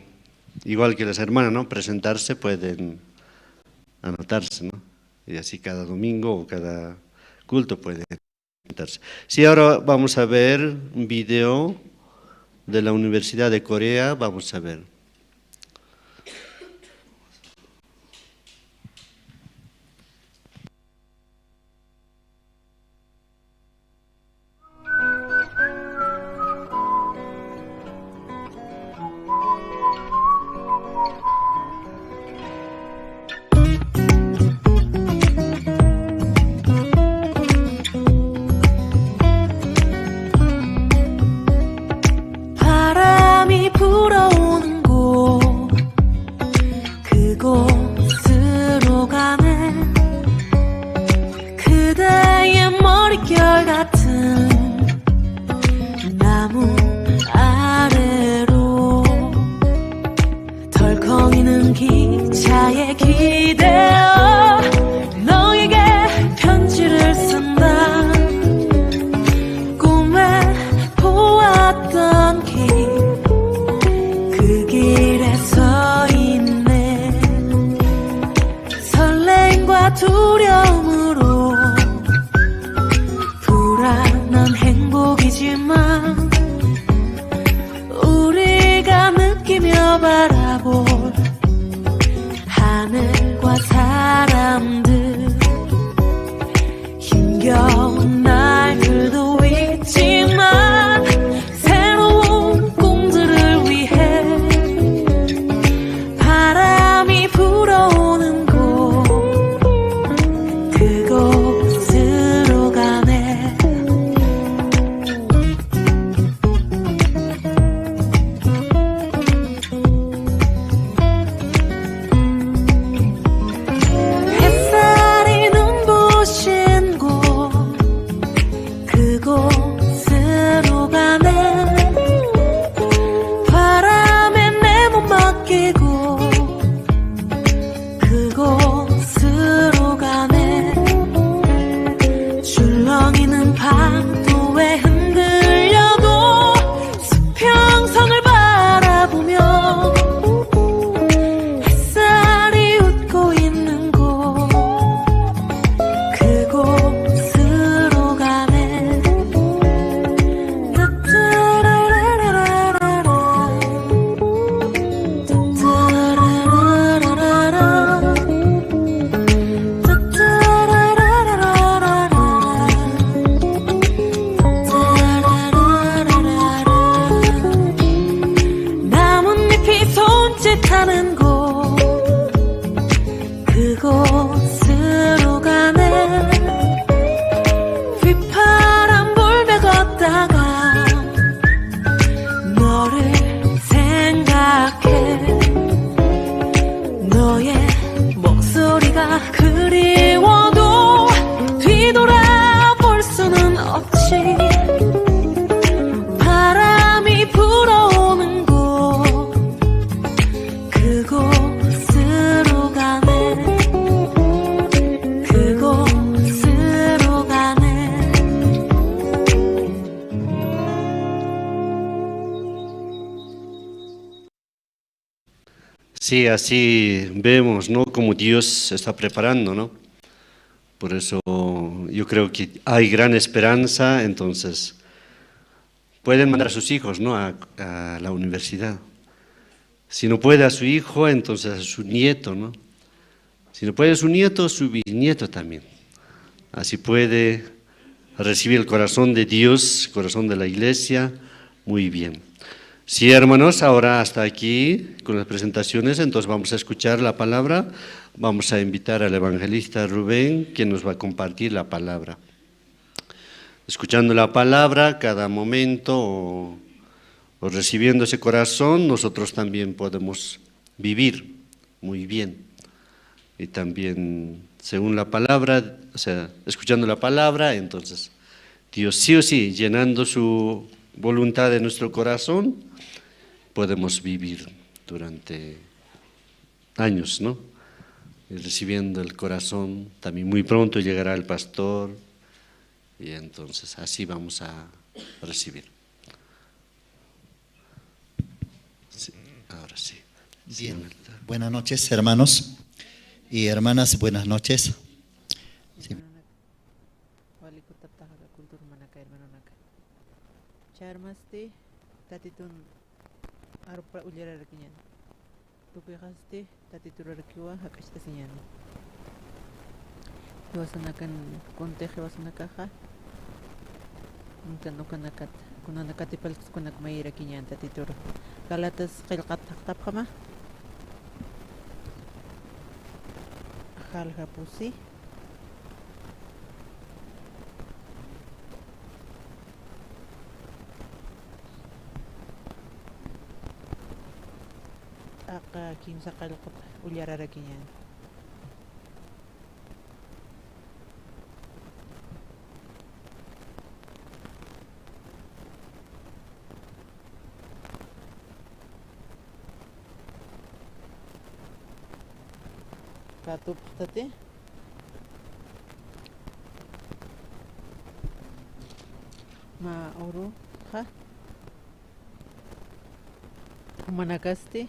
igual que las hermanas, ¿no? Presentarse, pueden anotarse, ¿no? Y así cada domingo o cada culto pueden presentarse. Sí, ahora vamos a ver un video de la Universidad de Corea, vamos a ver. 바람이 불어오는 곳 그곳으로 가네 그대의 머릿결 같은 나무 아래로 덜컹이는 기차에 기대어 너에게 편지를 쓴다 꿈에 보았던 그 길에 서 있네 설렘과 두려움으로 불안한 행복이지만 우리가 느끼며 바라볼 하늘과 사람들 힘겨운 날들도 있지만 새로운 꿈들을 위해 바람이 불어오는 곳 그곳으로 가네 햇살이 눈부신 곳 그곳으로 가네 바람에 내 몸 맡기고 그곳으로 가네 줄렁이는 파도에 흔들려도 수평선을 바라보며 햇살이 웃고 있는 곳 그곳으로 가네 나뭇잎이 손짓하는 곳 그곳으로 가네 휘파람 불며 걷다가 너를 생각해 너의 목소리가 그리워도 뒤돌아볼 수는 없지 바람이 불어오는 곳 그곳으로 가네 그곳으로 가네 Sí, así vemos, ¿no? Como Dios se está preparando, ¿no? Por eso yo creo que hay gran esperanza, entonces pueden mandar a sus hijos, ¿no? a la universidad. Si no puede a su hijo, entonces a su nieto, ¿no? Si no puede a su nieto, su bisnieto también. Así puede recibir el corazón de Dios, corazón de la iglesia, muy bien. Sí, hermanos, ahora hasta aquí con las presentaciones, entonces vamos a escuchar la palabra. Vamos a invitar al evangelista Rubén, quien nos va a compartir la palabra. Escuchando la palabra, cada momento o recibiendo ese corazón, nosotros también podemos vivir muy bien. Y también, según la palabra, o sea, escuchando la palabra, entonces Dios sí o sí, llenando su voluntad en nuestro corazón, podemos vivir durante años, ¿no? Y recibiendo el corazón, también muy pronto llegará el pastor y entonces así vamos a recibir. Sí, ahora sí. Bien, buenas noches hermanos y hermanas, buenas noches. Sí. Charmaste, tatitun arpa ullera rakiñan. Tupiqaste, tatitura rakiwa hakashta siñan. Hiwasanakan konteje wasanakaja. Nukan kunanakati paltas kunak mayra kiñan tatitura. Galatas qilqat haqtapqama. Jalja pusi. Aka kimsa qalqut ullararak yan. Katuptate ma oro ha humanakaste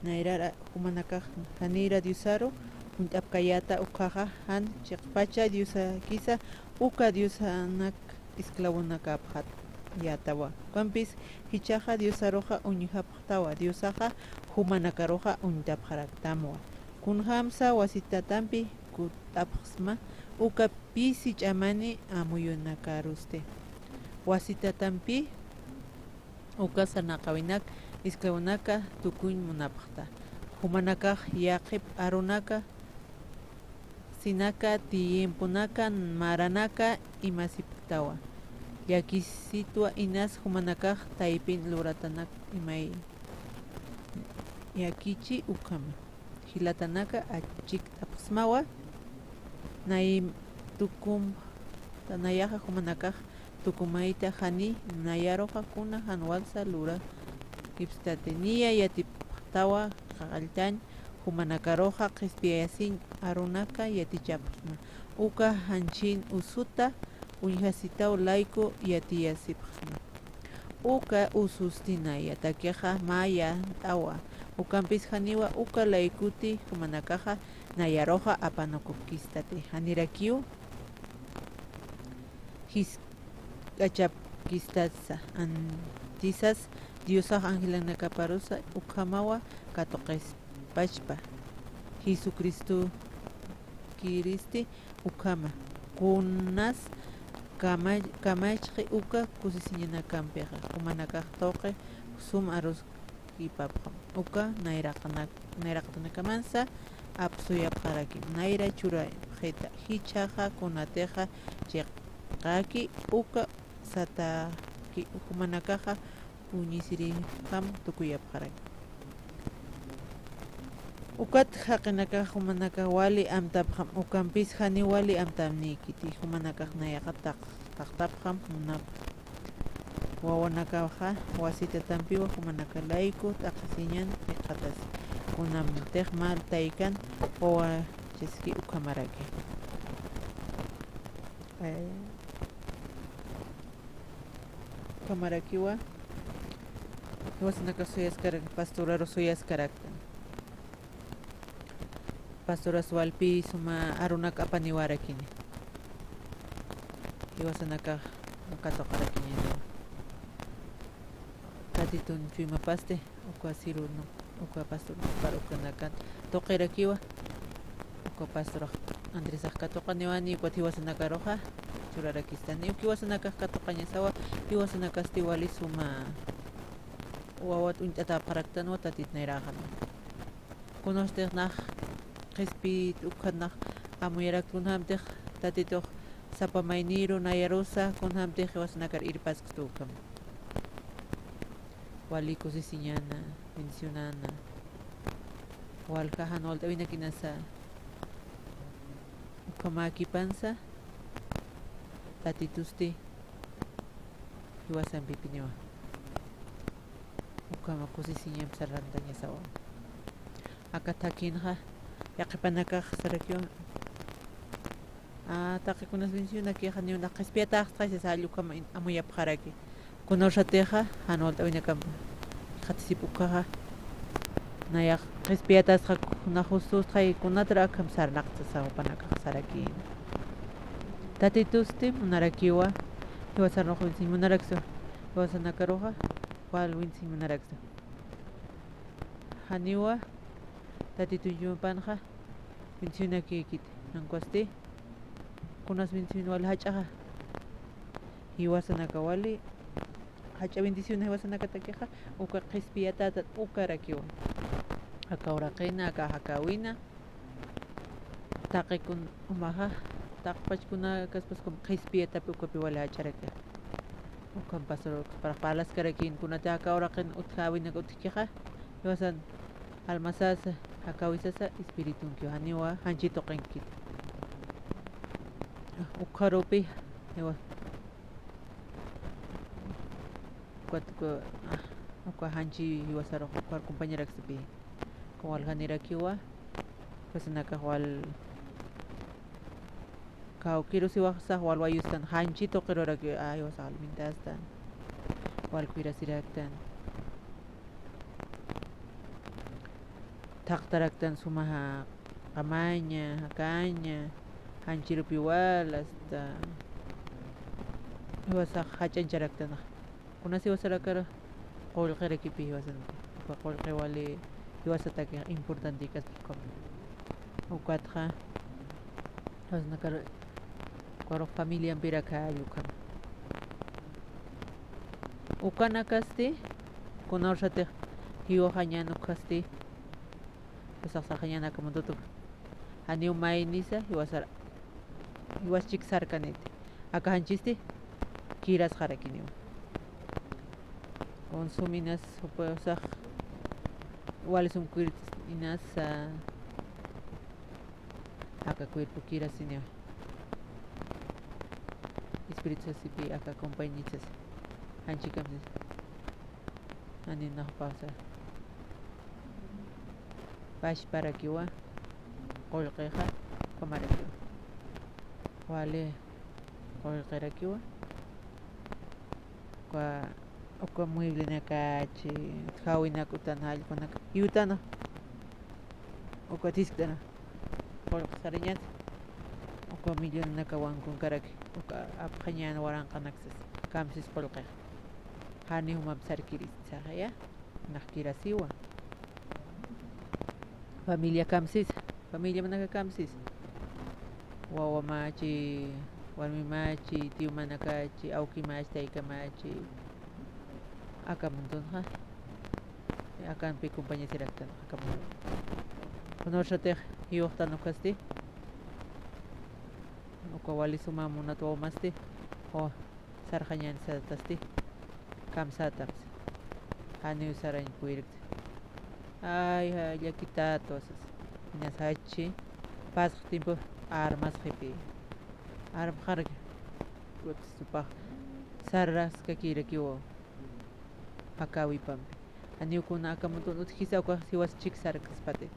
nairara humanakaj hanira diusaro apkayata ukaja han chiqpacha diusa kisa uka diusanak esclavonakapjat yatawa kampis hichaja diusaroja uñijaptawa diusaja humanakaroja uñtapjaraktamwa kunhamsa wasitatampi kutapsma uka pisi chamani amuyunakaruste wasitatampi uka sanaqawinak esclavonaka tukuñ munapqta humanakaj yaqip arunaka sinaka tiempunaka maranaka imasiptawa yakisitwa inas humanakaj taipin luratanak imay yakichi ukama hilatanaka achik tapsmawa naim tukum tanayaja humanakaj tukumaita hani nayaroja kuna hanwalsa lura Ipstatenia yatiptawa qagaltan humanakaroja qispiayasin arunaka yatichapna uka hanchin usuta uñhasitaw laiko yatiyasipna uka usustina yatakeja maya tawa ukampis haniwa uka laikuti humanakaja nayaroja apanokukistate hanirakiu his gachapkistasa antisas Diosaj angelanakaparusa ukamawa katoqes pachpa Jesucristo kiristi ukama kunas kamachqi uka kusisiñanakampiqa humanakaqtoqi sum arus kipapqa uka nayraqtanakamansa apsuyapqaraki nayra chura jeta hichaqa kunateqa chiqaqi uka sata humanakaqa uñisiri ham tukuyapqaray ukat haqinaka humanaka wali amtapqam ukampis hani wali amtamnikiti humanaka nayaqataq taqtapqam munap wawanakaqa wasita tampiwa humanaka layku taqsiñan piqatas kunam teqmal taykan wawa cheski ukamaraki kamarakiwa Hiwasanaka suyaskaraq pastoraro suyaskaraqta pastora sualpi suma arunaka apaniwarakini hiwasanaka katoqarakini tatitun chuymapaste uka siruno uka pastor parukanakan toqirakiwa uka pastor Andrés katoqaniwani uka hiwasanakaroja churarakistani uka hiwasanaka katoqañasawa hiwasanakasti wali suma wawat uñt'atapaqaraqtan watatitnayraqan kunostiqnaq qispi ukhanaq amuyaraq kunhamtiq tatituq sapamayniru nayarusa kunhamtiq hiwasanakar iripasqtukam wali kusisiñana mencionana walkajan walt'awinakinasa ukamakipansa tatitusti hiwasanpipiniwa ukama kusisiñam sarrantaña sawa acá taquinja yaqipanaka sarakyo taqicunas menciona que jani una qaspiata qasi saliu kama amuya pharaki kunoshateja hanolta winakam qatisipukaja naya qaspiatas na justus qai kunatra kam sarnaqta sawa panaka saraki tatitusti munarakiwa iwa sarnoq winsin munarakso iwa sanakaroja wal winsin munarakso haniwa tatitu yupanja menciona que kit nankosti kunas bendición wal hachaja hiwasanaka wali hacha bendición hiwasanaka takeja uka qispiata ukarakiwa akauraqina aka hakawina taqikun umaja taqpachkuna kaspas como qispiata ukapi wali hacharaka ukan pasoro para palas karakin kunata akauraqin utkawina utkiqa hiwasan almasasa akawisasa espiritun kyo haniwa hanchito qinkit ukaropi ewa kuatko uka hanchi iwasaro ukar compañera xpi kowal ganira kiwa pues naka wal kau kiro si waksa wal wayustan hanchi to qirora ki ayo sal mintastan wal kuira siraktan taktaraktan sumaha kamanya hakanya hanchir piwal hasta iwasa hachan charaktan kuna si wasara kara qol qara ki pi wasan pa qol qewali iwasa ta que importante kas kom ukatha hasna kara koro familia piraka yukan ukana kasti kuna ursate hiyo hanyano kasti pasaksa hanyana kamututu hani umay nisa iwasara iwas chiksar kanete aka hanchiste kiras harakini consuminas upasakh walisum kuirt inas aka cuerpo kiras ineo espíritu sipi aka compañitas hanchikam ani nah pasa bash para kiwa qolqeha kamarakiwa wale qolqera kiwa kwa oka mueble na kachi khawina kutan hal konak yutana oka tiskana qolqsariñat oka millon na kawan kun karaki oka apqañan waran qanaksas kamsis qolqe hani huma sarkiris tsaya nakirasiwa familia kamsis familia manaka kamsis wawa machi warmi machi tiu manakachi auki machi taika machi aka montón ha akan pe compañía siraktan aka konoshate hiyoqtan ukasti uka wali suma munato masti o sarhañan satasti kamsatams hani usarañ kuirkt ay ya quitatos inas hachi pas tiempo armas jepi arm kharg gut supa sarras kakira kiwo hakawi pampi ani ukuna akamutun utkisa uka siwas chik sarkas pate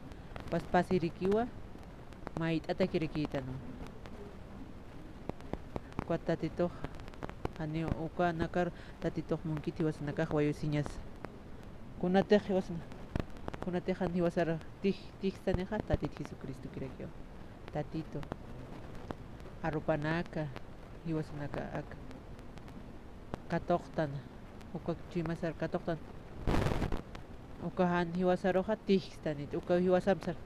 pas pasiri kiwa mait atakiri kitano kwat tatito ani uka nakar tatito munkiti was nakah wayo siñas kunate wasna kunate hani wasara tih saneja tatit Jesucristo kirekyo tatito arupanaka hiwasanaka ak katoktan uka chimasar katoktan uka han hiwasaroja tihstanit uka hiwasamsar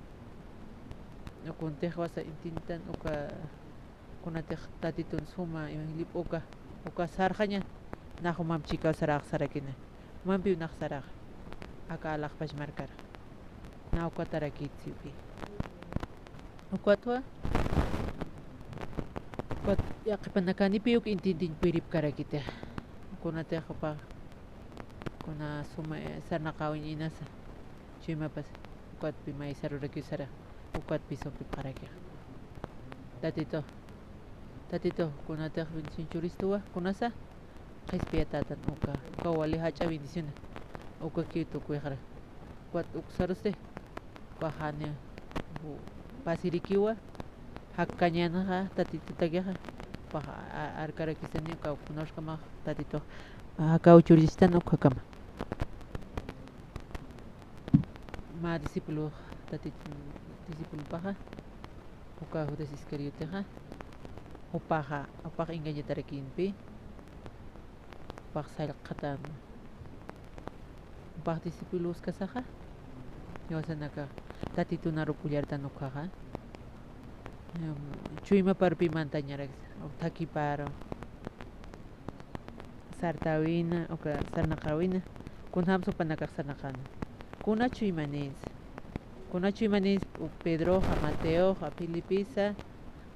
ukunte hiwasa intintan uka kunate tatitun suma imanglip uka sarjaña najumam chika saraj sarakina mampi unaj saraj aka alajpash markar na uka tarakitzipi ukatwa Kot yaqipanakani piyuk intintin pirip karakite kunate khapa kuna suma sarnaqawin inasa chimapas ukat pi mai saruraki sara ukat pi sopi karake tatito kunate bensin churistuwa kunasa qispiatatan uka wali hacha bendición uka kito kuihara kuat uksaruste kuahane pasirikiwa hakkañanaqa tatitutakiqa paqa arkarakisani kawkunarqama tatito kawchuristana uqhakama ma discípulo discípulo paqa uka Judas Iscarioteqa upaqa engañatarakinpi upaq sallqatan upaq discípulos kasaqa ñawsanaka tatitunaru pullartan uqaqa chuyma parpi mantañarak takiparo sartawina uka sarnaqawina kunham supanakaq sarnaqana kunachu imanis Pedro Mateo Filipisa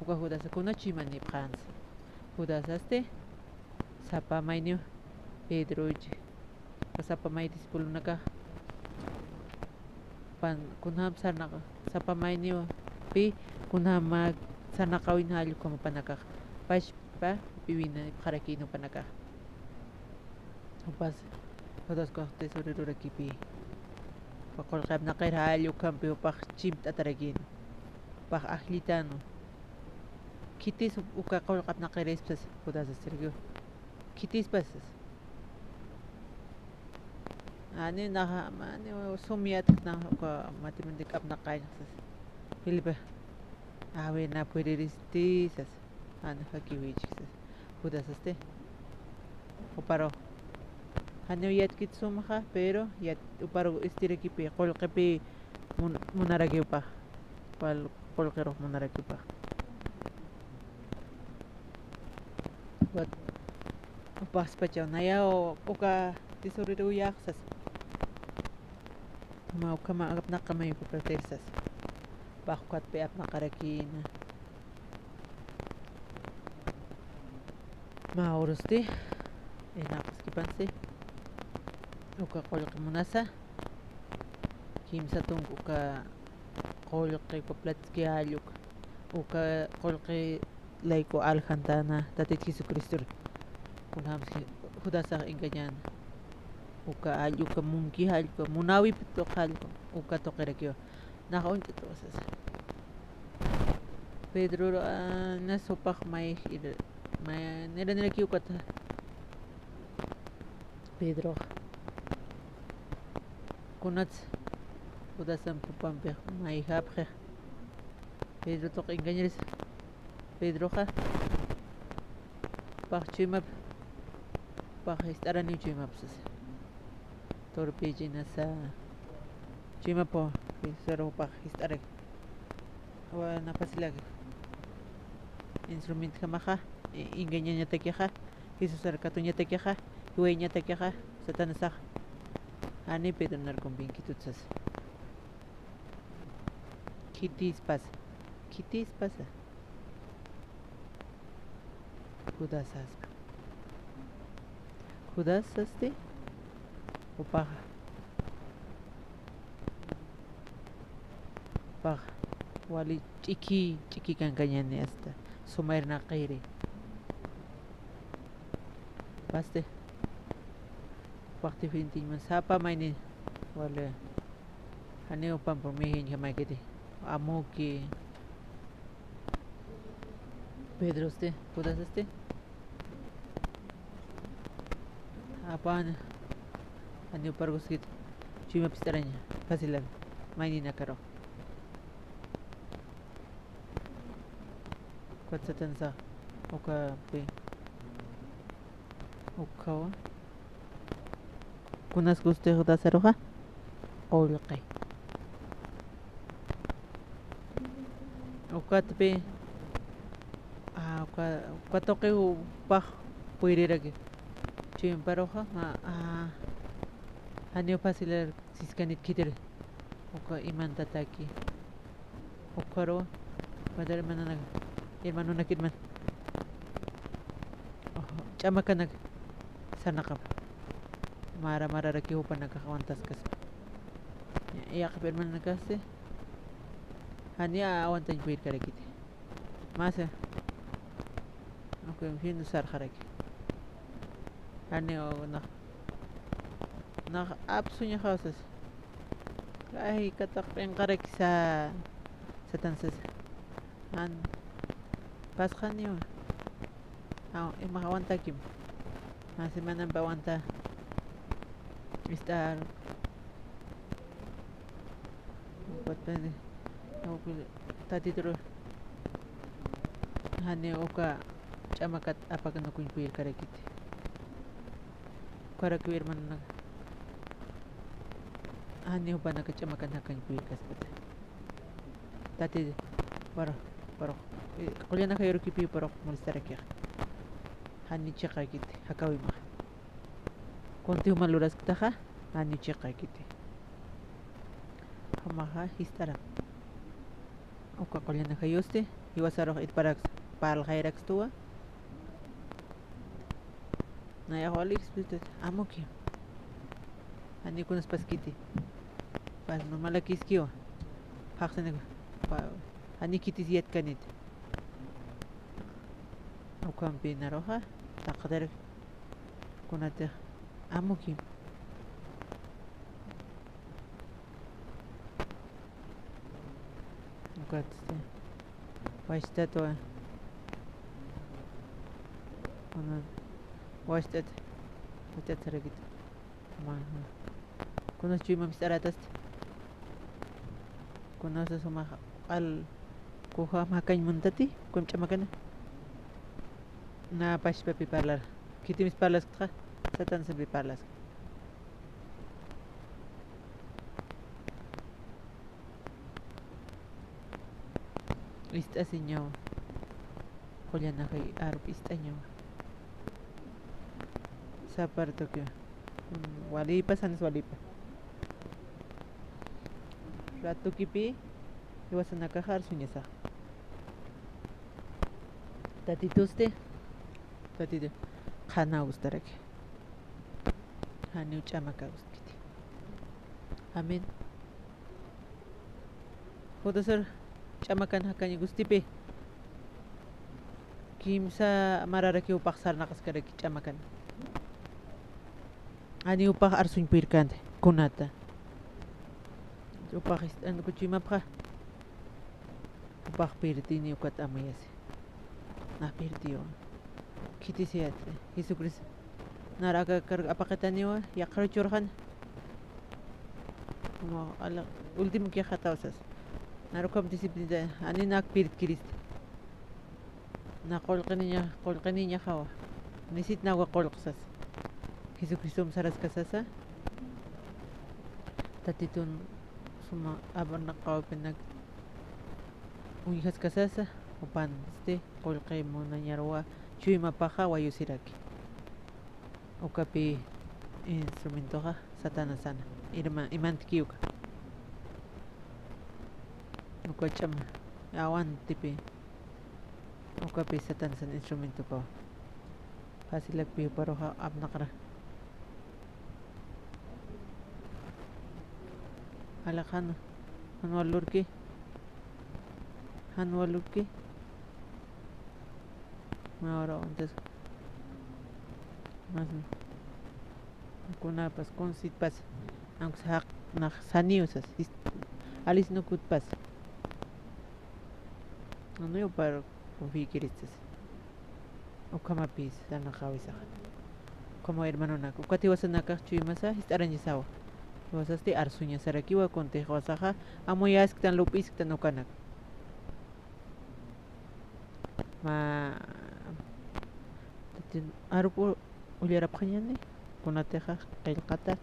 uka Judas kunachu imani qans Judas aste sapamaynio Pedro sapamay disipulunaka pan kunham sarnaqa sapamaynio pi kunhama sarnaqawin hallu como panakaq pashpa piwina qarakino panakaq upas Judas ko tesorero rakipi paqolqab naqir hallu kampi upaq chimta atarakin upaq ajlitano kitis uka qolqab naqirispas Judas Sergio kitis pasas ani naha mani sumiat na uka matimendik ab naqaysas Felipe awe na pueristisas ana hakiwichis Judas este uparo hanyo yat kitsumaha pero yat uparo estirekipi qolqepi munarakipa pal qolqero munarakipa wat upas pachonaya uka tisoriro yaqsas ma ukama agapnaqamay proteksas baqquat pe apnaqarakina ma urusti enaqskipansi uka qolqi munasa kimsa tunku uka qolqi koplatski alluk uka qolqi layko aljantana tatit Jesucristo kunham Judasaq engañana uka alluka munki allku munawi toqallku uka toqirakiwa naqa unta tosas Pedro nasopaq may neraniraki ukata Pedro kunats Judasan pupampi may hapqe Pedro toq engañaris Pedro qa paq chimap paq estarani chimapsas torpillinasa chimapo sero paq estarek wa napasilak instrumento kamaja engañañatakiqa Jesus arkatuñatakiqa hueñatakiqa satanasaq ani Pedro narkonpinkitutsas kitis pasa Judas aste upaqa wali chiki kankañani hasta sumayrna qiri paste waqti fintiman sapamayni wala hani upan por mihin kamaykiti amuki Pedro este Judas este apan ani upargoskit chima pistaraña fasilan mayni nakaro Quatsatansa uka pe ukawa kunas guste Judas aroja qolqi ukatpe uka toqi upaq puiriraki chimparoja hanio fasilar siskanit kitir uka imantataki ukaro padar mananag hermano nakidman chamakanag sanaqap mara raki upan nakakawantaskas iyaqap hermano nakaste hania awantañ puir karakiti masa okay hindu sar kharaki hania na Nah apsuña houses. Ay katak penqarek sa tansas. An pasqaniwa. Ima aguanta kim. Semana pa aguanta estar patpende. Tatitro. Hani oka chamakat apakan kuñ kuil karekiti. Karakwir man na. Hani upa nakachamakan hakan kuil kaspata. Tati paro kuliah na kayo kipi paro molestar aquí. Hani cheka kiti hakawi ma. Konti umaluras kita hani cheka kiti. Hamaha histara. Oka kuliah na kayo ste iwasaro it para hayrax tua. Na ya holik spirit amoki. Hani kunas paskiti. Pas normal kiskiwa. Haksane hani kitis yet kanit. Ukam pinaroha takder kunate amoki. Ukatste. Washtat wa. Washtat. Washtat saragit. Kunas cuma misaratas. Kunas sama al kuha makan muntati kum chamakan. Na pas papi parlar. Kiti mis parlas kha satan se parlas. Ista señor. Koliana kai arp istaño. Saparto que walipa sanes walipa. Rato kipi iwasan nakahar sunyasa. Tatituste tatito khana gustarake. Hani uchamaka guskiti. Amen. Hodasar chamakan hakani gustipe. Kimsa mararaki upaksar nakaskaraki chamakan. Ani upah arsuñ pirkante kunata. Upah anu kuchima pra. Upah pirtini ukat amayase. Nah pirtio. Kiti siat Jesucristo. Naraga kar apakataniwa yakar churhan. Como ala último que jatausas. Narukam disciplina ani nak pirt Cristo. Na kolqaninya hawa. Nisit na wa kolqsas. Jesucristo saras kasasa tatitun suma aban nakaw pinag uyas kasasa upan este kolqay mo nanyarwa chuy mapaja wayusiraki ukapi instrumento ha satana sana imantikiuka ukacham awan tipi ukapi satana san instrumento pa fasilak pi paroha abnakra Alakhan hanwalurki ahora antes más kuna pas konsit pas ang sak na saniusas alis no kut pas no yo para confikiristas o kama pis sana kawisa como hermano nak ukati wasanaka chuimasa istaranyisawa Wasaste arsuña sarakiwa konte wasaja amoyas tan lupis tan okanak ma arupo uliarap kanyane kunateja qillqata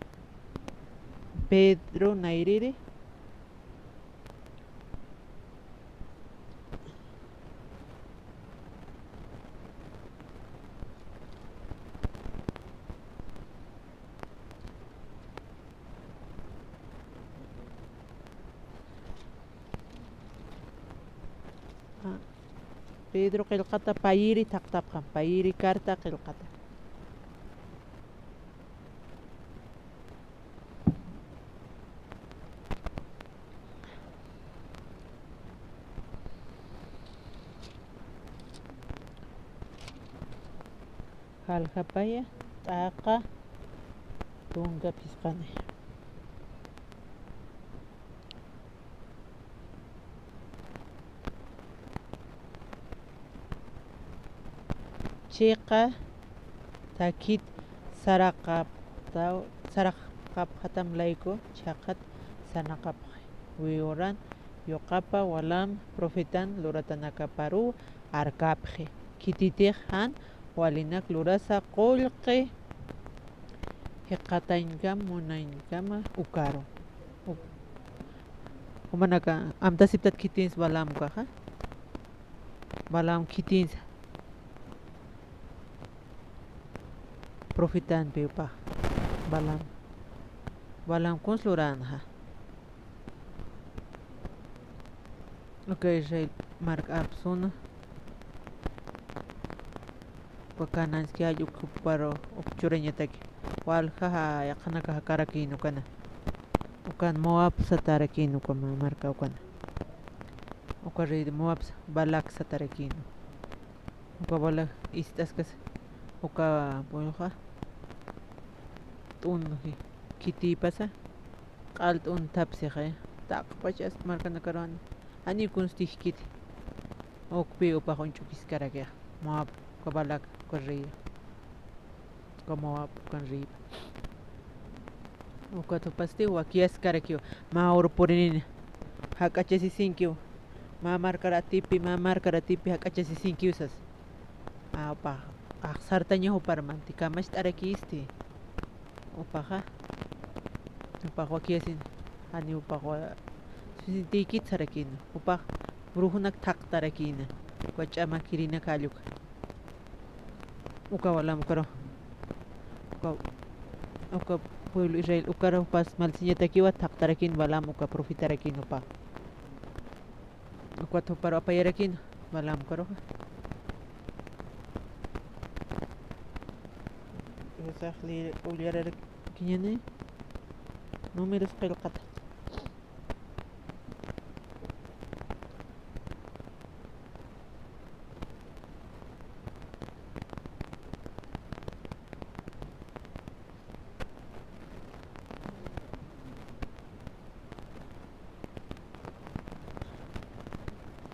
Pedro Nairere Pedro qillqata payiri taqtapqa payiri karta qillqata Halhapaya taqa tunga pisqani chiqa takit saraqap layku chaqat sanaqap wiyoran yoqapa walam profetan luratanaka paru arkapje kititij han walinak lurasa qollqi hiqatainkam munainkama ukaro umanaka amtasiptat kitins walam kaja walam kitins profitan pepa balam konsluranja okay mark absuna pakananski ayuk paro ukchureñataki walja yaqanaka karakinu kana ukan moab satarakinu kama marka ukana ukarrid moab balak satarakinu uka balak istaskas uka bolja tun kiti pasa qalt un tapsixe taqpachas markana karan ani kunstihkit okpi upaqonchukis karake moab kabalak korriya como konriba ukato pasti wakias karakio ma oro porenin hakachesisinkiu ma markaratipi hakachesisinkiu sas apa sartaño parmanti kamash tarakisti upaja upaqwa kiasin ani upaqwa sisintikit sarakin upaq brujunak taqtarakina wach'ama kirina kalluka uka walam karo uka pueblo Israel ukara pas malsiñatakiwa taqtarakin walam uka profitarakin upaq uka toparo apayarakin walam karo sahli uliarar kiñane números qillqata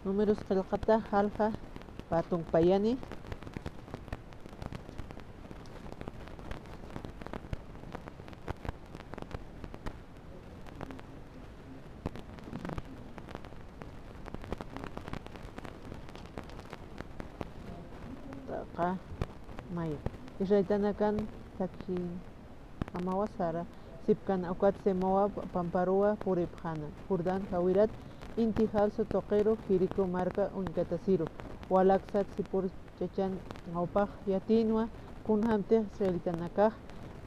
números qillqata halqa patung payani may Israeltanakan takin amawasara sipkan akwat semoa pamparua puripjana Jordan kawirat intihal sotoqero kiriko marca unkatasiru walaksat sipur chachan ngopaj yatinwa kunhamte Israeltanakaj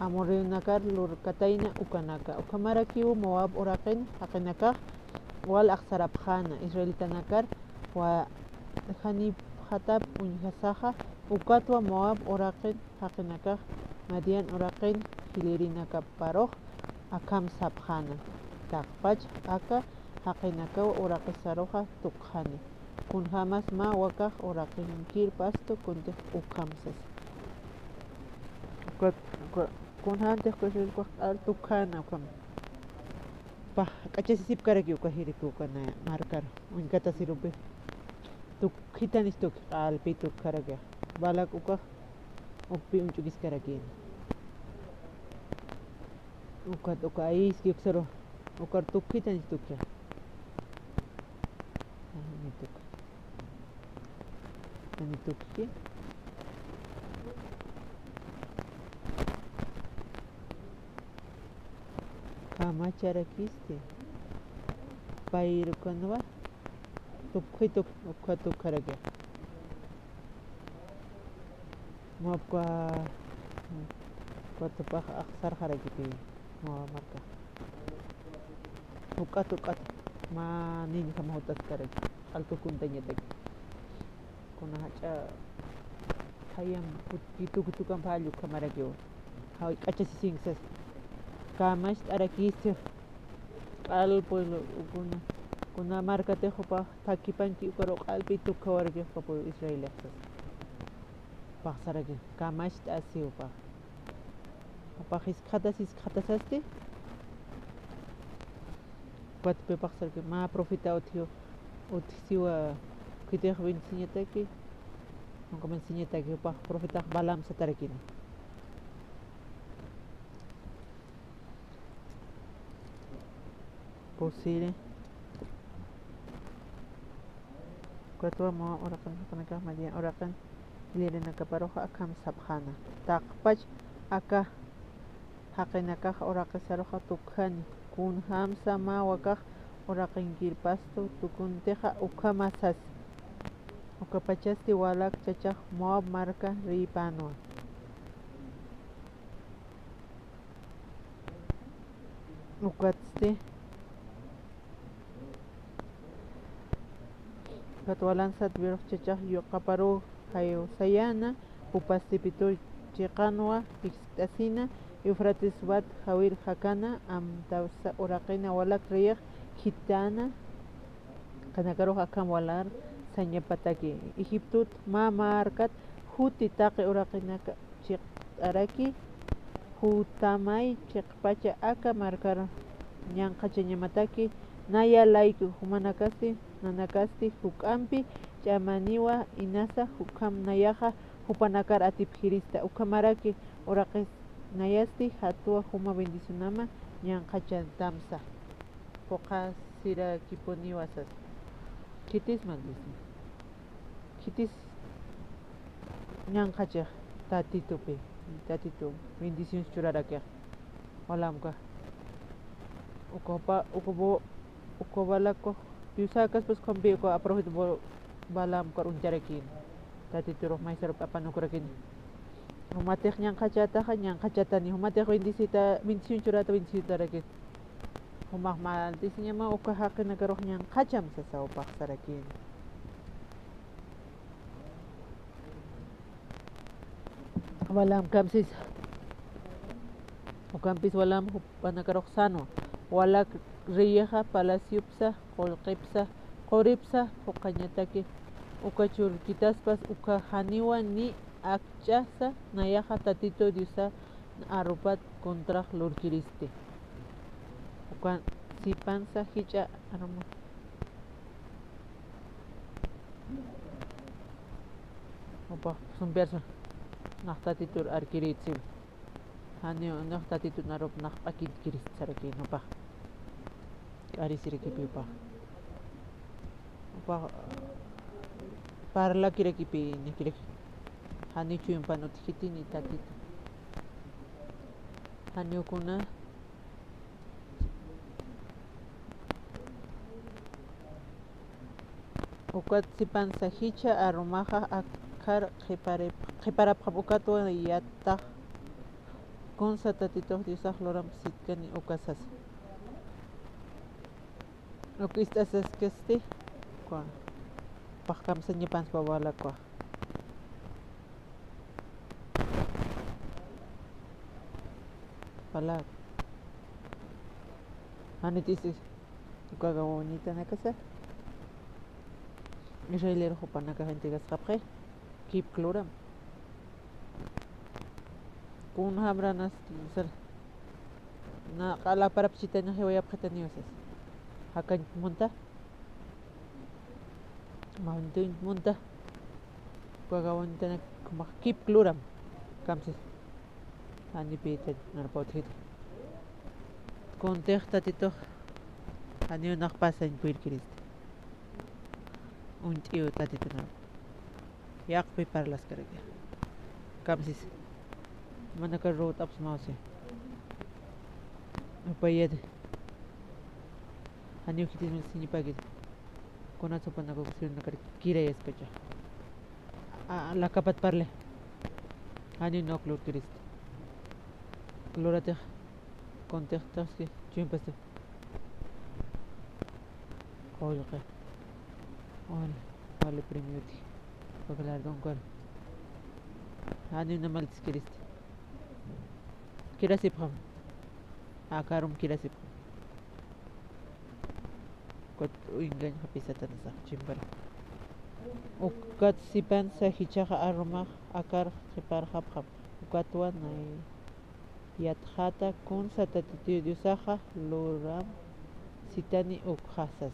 amorreunakar lurkataina ukanaka ukamarakiu moab oraqen haqinakaj wal aqsarapjana Israeltanakar wa hanip hatab unhasaja ukatwa moab oraqen haqinakaj madian oraqen hilerinaqa paroj akam sapjana taqpach aka haqinakaw oraqesaroja tuqjani kun jamas ma wakaj oraqenkir pasto kuntej ukamsas kun jantej kuxilkuaj al tuqjana ukam pa k'achasisip karaki ukajiriku kana markar unkatasirupi tukjitanis tuk alpi tukkaraka balak ukaj ukpi unchukis karakin ukat ukaiski uksaro ukar tukjitanis tukja ani tukki kama charakiste pairukanwa tukhituk ukhatuk kharage mapka kotopah aksar kharage pi ma marka ukat ma nin kama hotas kharage alto kuntanya tek kuna hacha hayam itu kan palu kamarage hay kacha singsas kamas arakiste al pueblo kuna marca te hopa takipanki ukaro qalbi tukkawarge papo Israel pasarage kamas asiupa Opajis khatas asti. Pat pepak sar que ma profita otio otisiwa kiteh win sinyata ki. Nung kamen sinyata ki opaj profita balam sa tarekina. Posible. Kuatwa mo orakan kanaka madia orakan lire nakaparoja akam sabhana. Takpach aka hakinaka oraka saroja tukhani kun hamsa ma wakaj orakin kirpasto tukunteja ukamasas. Ukapachasti walak chachaj moab marca ripanua. Ukatste Katwalanzat viroj chachaj yoqaparo hayo sayana upastipito chiqanwa ixtasina Eufrates wat hawir hakana amtawsa oraqina walak riyaq hitana kanakaro hakam walar sañapataki Egiptut mamarkat huti taqi oraqinaka chiqaraki hutamay chiqpacha aka markar ñanqacha ñamataki naya layku humanakasti nanakasti hukampi chamaniwa inasa hukam nayaja hupanakar atipjirista ukamaraki oraqis nayasti hatua huma bendicionama ñanqacha tamsa poqa sira kiponiwasas kitis maldismi kitis ñanqacha tatitupi tatito bendición churaraki olamka ukobalako piusakas pues kombi ko aprojit bo balam kor unjarakin tatituro maisar papanukurakin humatej ñanqachata ni humatej bendición churata bendición tarakin humaj mal diseñama ukahaqina karoj ñanqacham sasa upaqsarakin walam kamsis ukampis walam panakaroj sano walak riyaja palaciopsa qolqipsa qoripsa uqañataki ukachurkitaspas ukahaniwa ni akchasa nayaja tatito diusa arupat kontra lurkiriste ukan sipansa hicha arma opa sumpersa naqtatitur arkiritsi hanio naqtatitur narup naqakit kirist saraki opa ari siriki pipa opa parla kireki pi ni kireki hani chuin panut hitini tatito hanio kuna ukat sipan sahicha aromaja akar qipara ukato yata konsa tatito diusaj loram sitkani ukasas ukistasas kesti kwa pakam sanyipan bawala kwa palak anitisi ukaga bonita na casa israelero hopanaka gente gasqapqe kip kloram kun habranas sar na qala parapchita na hewaya pqetaniosas hakan munta mauntin munta ukaga bonita na kip kloram kamsis ani pete narpothit konteh tatito ani naqpasan puirkirist un tío tatito nar yaqpi parlas karga kamsis manaka rot ups mause upayed ani ukitis mil sinipagid kona sopan ako kusir nakar kira especha la kapat parle ani no klur kirist klorate contextos que chumpaste olqa ol vale premioti pagalardon kor ani na mal kirist kirasip ham akarum kirasip kot uingan hapisatan sa chimbar ukat sipan sa hichaha aromah akar khipar hap ukatwan ay Yatjata kun satatitu diusaja luram sitani ukhasas.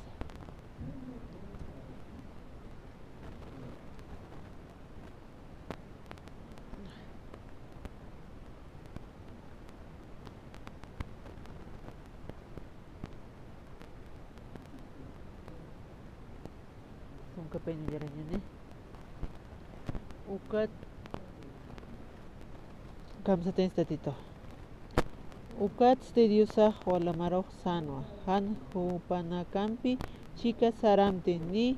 Sungka penjarannya nih. Ukat kamsa ten statito. Ukat stediusa wala marok sanwa. Han hupanakampi chika saramte ni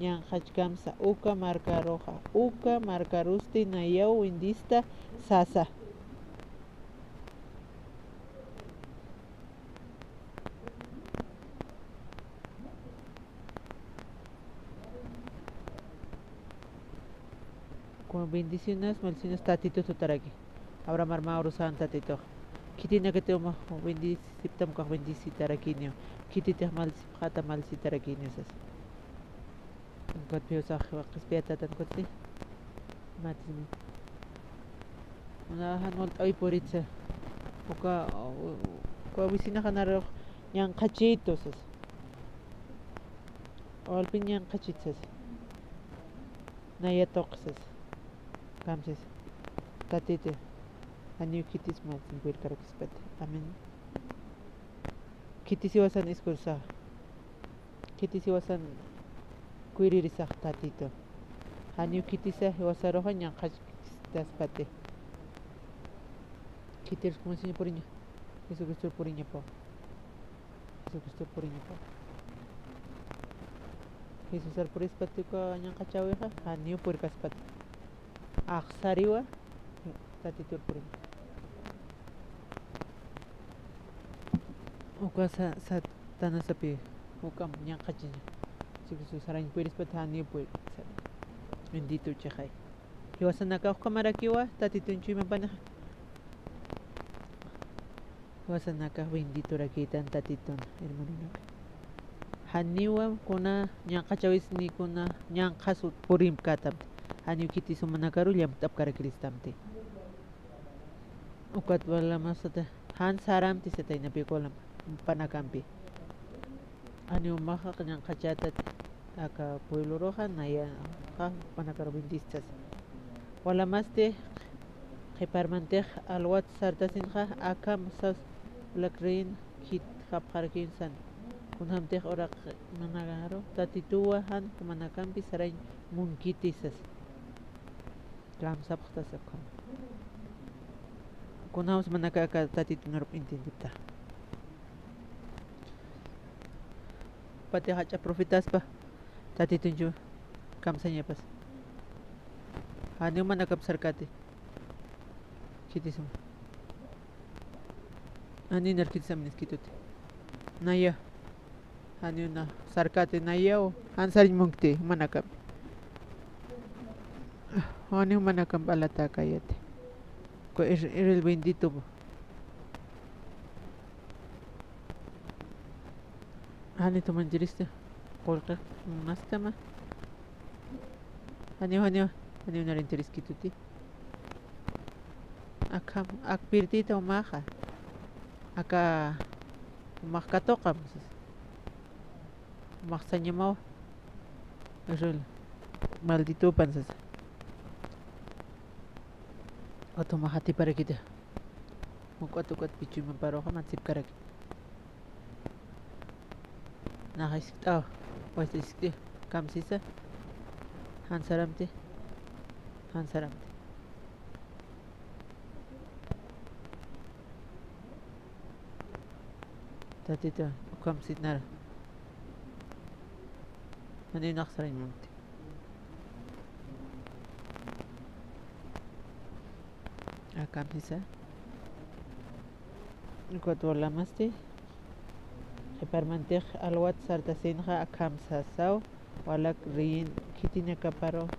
nyan hachkamsa uka marca roja. Uka marca rusti na yau indista sasa. Con bendiciones, maldiciones, tatito tutaraki. Abra marma urusan tatito. Kitina que te uma bendiciptam con bendicitarakinio. Kitita malsipata malsitarakinio sas. God piusa qispiata tan kotsi. Matini. Una hanol ay poritsa. Uka visina kanaro yang kachito sas. Olpin yang kachitsas. Nayatok sas. Kamses. Tatite. Aniu kitis mal sin buir karakispat. Amen. Kitisi wasan iskursa. Kitisi wasan kuiririsak tatito. Aniu kitisa wasaroha yang kachtas pate. Kitir como señor poriño. Eso que estoy poriño po. Eso que estoy poriño po. Jesus ar puris pati ko yang kacaweha. Aniu puir kaspat. Aksariwa tatitur purin. Uka sa tanah sapi ukam yang kacin. Siku sarain puiris patani puir. Bendito chahai. Hiwasan naka kamarakiwa tatitun chui mapana. Hiwasan naka bendito rakitan tatitun hermano. Haniwa kuna yang kacawis ni kuna yang kasut purim katab. Aniu kiti sumanakaru liam tap karakristamte. Ukat wala masata han saramti setay na pikolam panakampi. Aniu maha kanyang kachatat aka pueblo roja naya ka panakarubindistas. Wala maste keparmanteh alwat sartasin ka aka masas lakrein kit kapkarkin san. Kunhamteh orak managaro tatitua han kumanakampi saray munkitisas. Lam sabkhta sakon. Kunhaus manaka ka tatit ngarup intindipta. Pati hacha profitas pa. Tatitunju kamsanya pas. Aniu manakap sarkati. Kitisum. Ani narkitisam niskituti. Naya. Aniu na sarkati nayao. Ansarin mungti manakap. Aniu manakam balata kayate. Ko el bendito. Ani to manjiriste. Kolka nastama. Aniu narinteris kituti. Akam akpirtita umaha. Aka umakatokam. Maksanya mau. Rul. Maldito pansas. Oto mahati para kita. Mukat pichu maparo ka matsip karak. Nakaisik pues isikti kamsisa. Hansaramte. Tatita kamsit nara. Ano yung nakasarain mo? Acá bisa. Kuat wala masti. Permantek alwat sartasinha akam sasaw walak rin kitina kaparo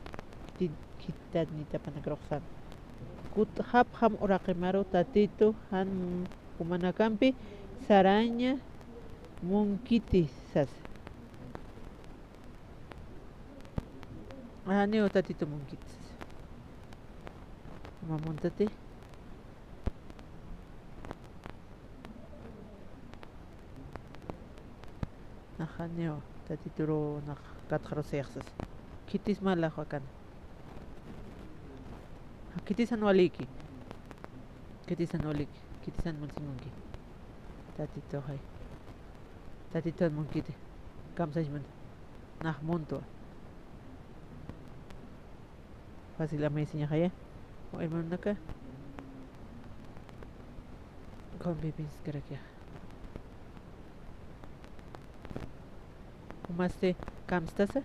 kitat nita panagroksan. Kut hap ham orakimaro tatito han kumanakampi saranya mungkiti sas. Ani o tatito mungkiti. Mamuntate. Haneo tatituro na katkrosexas. Kitis malajo kan. Kitis anualiki. Kitis anualiki. Kitis anmulsimunki. Tatito hay. Tatito munkite. Kamsajman. Nah monto. Fácil la medicina haya. O hermano naka. Con bibins karakia. Umaste kamstasa.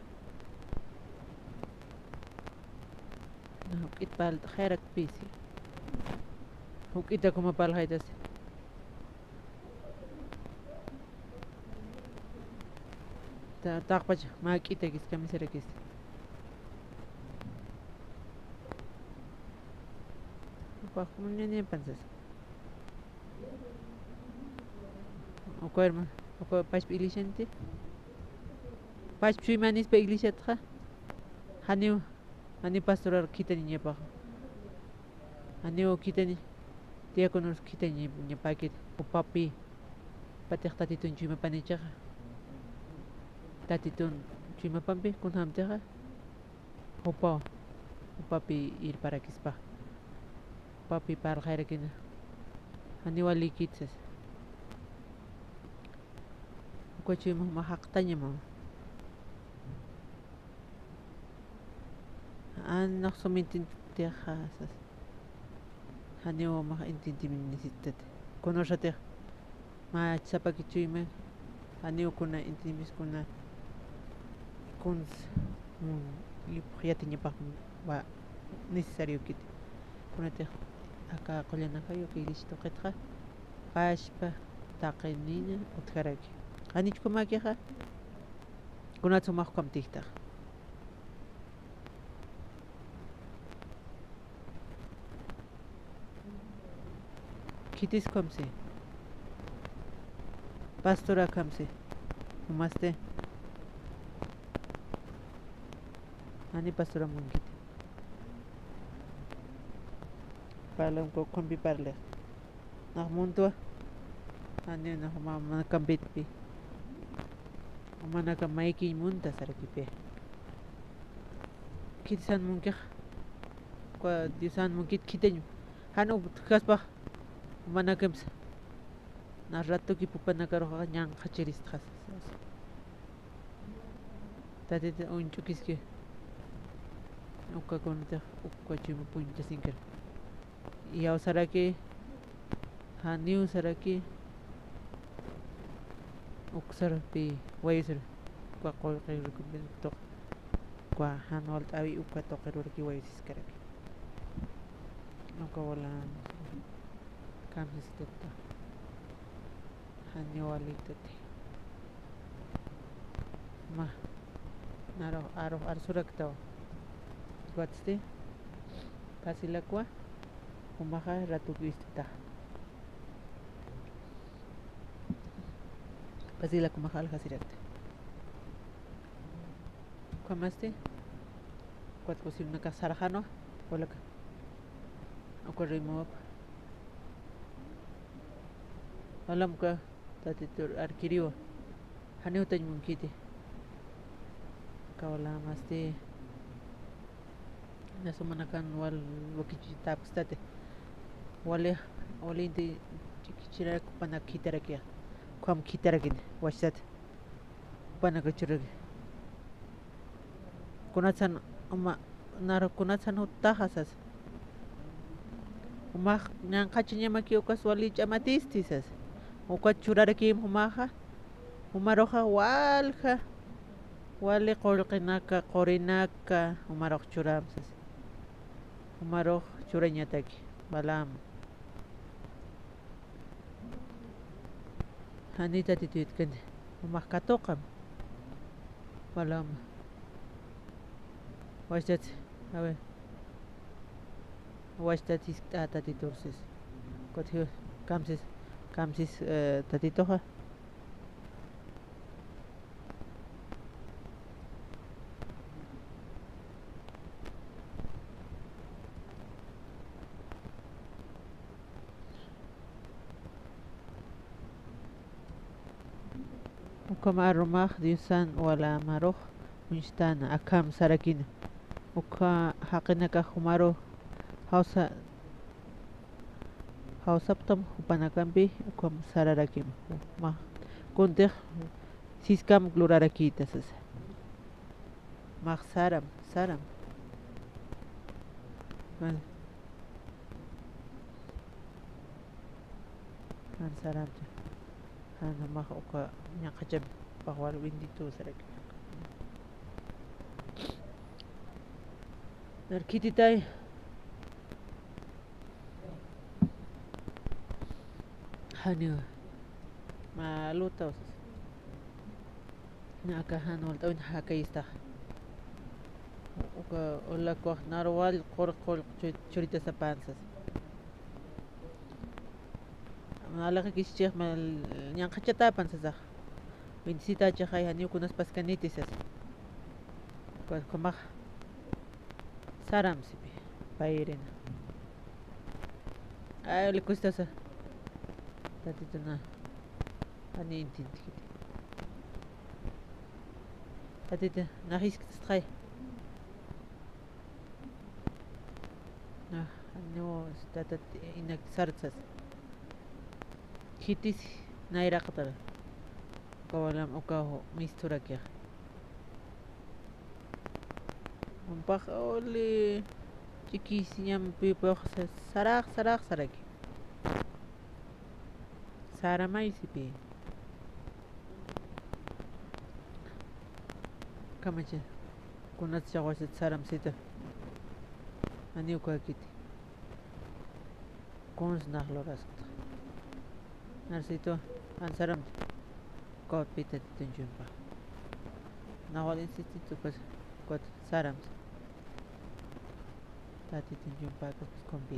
No, itbal khairak pisi. Huk ita kuma pal haidas. Ta taqpach ma kita kis kamisera kis. Pak munya pansas. Oko hermano, oko pas iglesiante. Pas manis pe iglesia tra. Hani pastoral kita ni pa. Hani o kita ni dia konos kita ni paket upapi. Patek tatitun cuma panicha. Tatitun cuma pampe kun hamtera. Upapi ir para kispa. Papi para khair kina. Hani wali kitsas. Ko cuma mahaqtanya mo. Anak sumintin tehasas. Hani o makaintindi minisitat. Konosate. Ma sapakichuime. Hani o kuna intimis kuna kuns ipkhiyatinya pa ba necesario kit. Kunate aka qolyana kayo kilisto qetqa. Qashpa taqinina utkaraki. Hani chkumakiha. Kunatsu mahkam tihta. Kitis kamse. Pastora kamse. Umaste. Ani pastora mungkit. Palam ko kombi parle. Nak muntua. Ani na mama kambitpi. Umana ka maiki munta sarakipe. Kitisan mungkih. Ko disan mungkit kitenyu. Hanu kaspa. Umana kems. Na rato ki pupana karo nyang khachiris khas. Tadi unchukiski. Ukka konta ukka chima punta sinker. Yau saraki. Haniu saraki. Uksar pi waisir. Kwa kol kairu kubintok. Kwa hanol tawi ukka tokeru ki waisis karaki. Nuka wala kamis tutta. Haniu walitati. Ma naro arsurak tao. Guatste pasilakwa umaha ratu kistita pasilak umahal hasirakte kamaste kuat kusim naka sarhano olaka okorimo alam ka tatitur arkirio hani utay mungkiti kawala maste na sumanakan wal wakijita state wale inti kichira kupana kitarakia kwam kitarakin wasat kupana kichiragi kunatsan naro kunatsan utahasas umah nyang kachinya maki ukas wali chamatistisas ukat churarakim humaha umaroha walha wale qolqinaka qorinaka umarok churamsas umarok churanyataki balam hanita tituitkan umah katokam balam wastat awe wastat istata titursis kothiu kamsis tatitoha Ukama arumah diusan wala maroh unstana akam sarakina. Uka hakina ka humaro hausa hausaptam hupanakampi ukam sararakim. Ma kunteh siskam glurarakitas. Mak saram saram. Kan saram. Ana mak uka nyakajab bahwal windi tu sarak. Narkiti tay hanu malu tahu nak hanu tahu haka istah uka ola kau narwal kor cerita sepansas malah kisah mal yang kacata pansas winsita cahaya hani kunas paskanitis kau kemak saram sipi pairin ayo likustas tadi tu na hani intin kiti tadi tu nahis kitstray nah ano tata inak sartsas kitis naira qatar kawalam ukaho mistura kya Umpak oleh cikis yang pipa sarak saramai sipi kamacha kunat jawasit saram sita ani ukakiti kons nahloras narsito ansaram kot pita tunjumpa nawalin situ kot saram tati tunjumpa kompi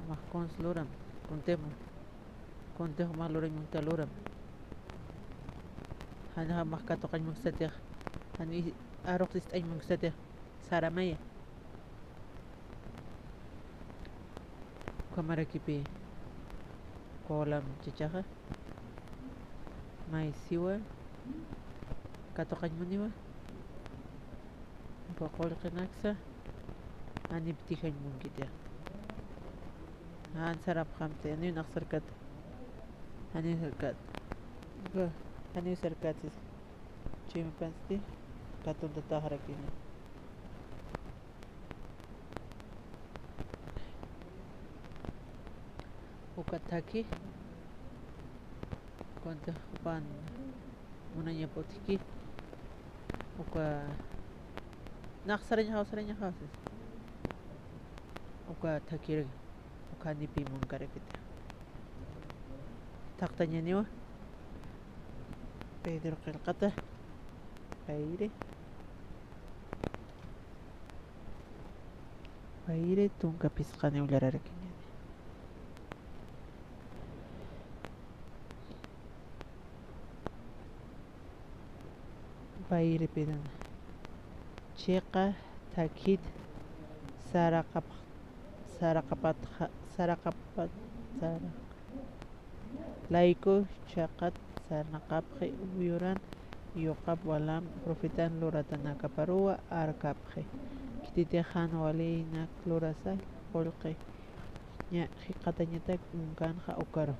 mah kons loram kontemo mah loram yung taloram hana mah katokan yung satya hani arok sis ay yung satya saramaya kamarakipi kolam cicaka may siwa katokan mo niwa bakol kanaksa anibtikan mo kita sarap kamte ano yung naksarkat ano yung sarkat chimi pansti katong tataharakin ukataki konta upan muna niya potiki uka naksaranya house uka takir uka nipi mungkara kita taktanya niwa Pedro Kalkata Paire tungka piskane ulararakin Paire pedan Cheka takid sarakapat laiko chakat sarnakapje uyuran yokap walam profitan loratana kaparua arkapje kititejan wale inak lorasal polke nya hikatanya tak ungkan ha ukaro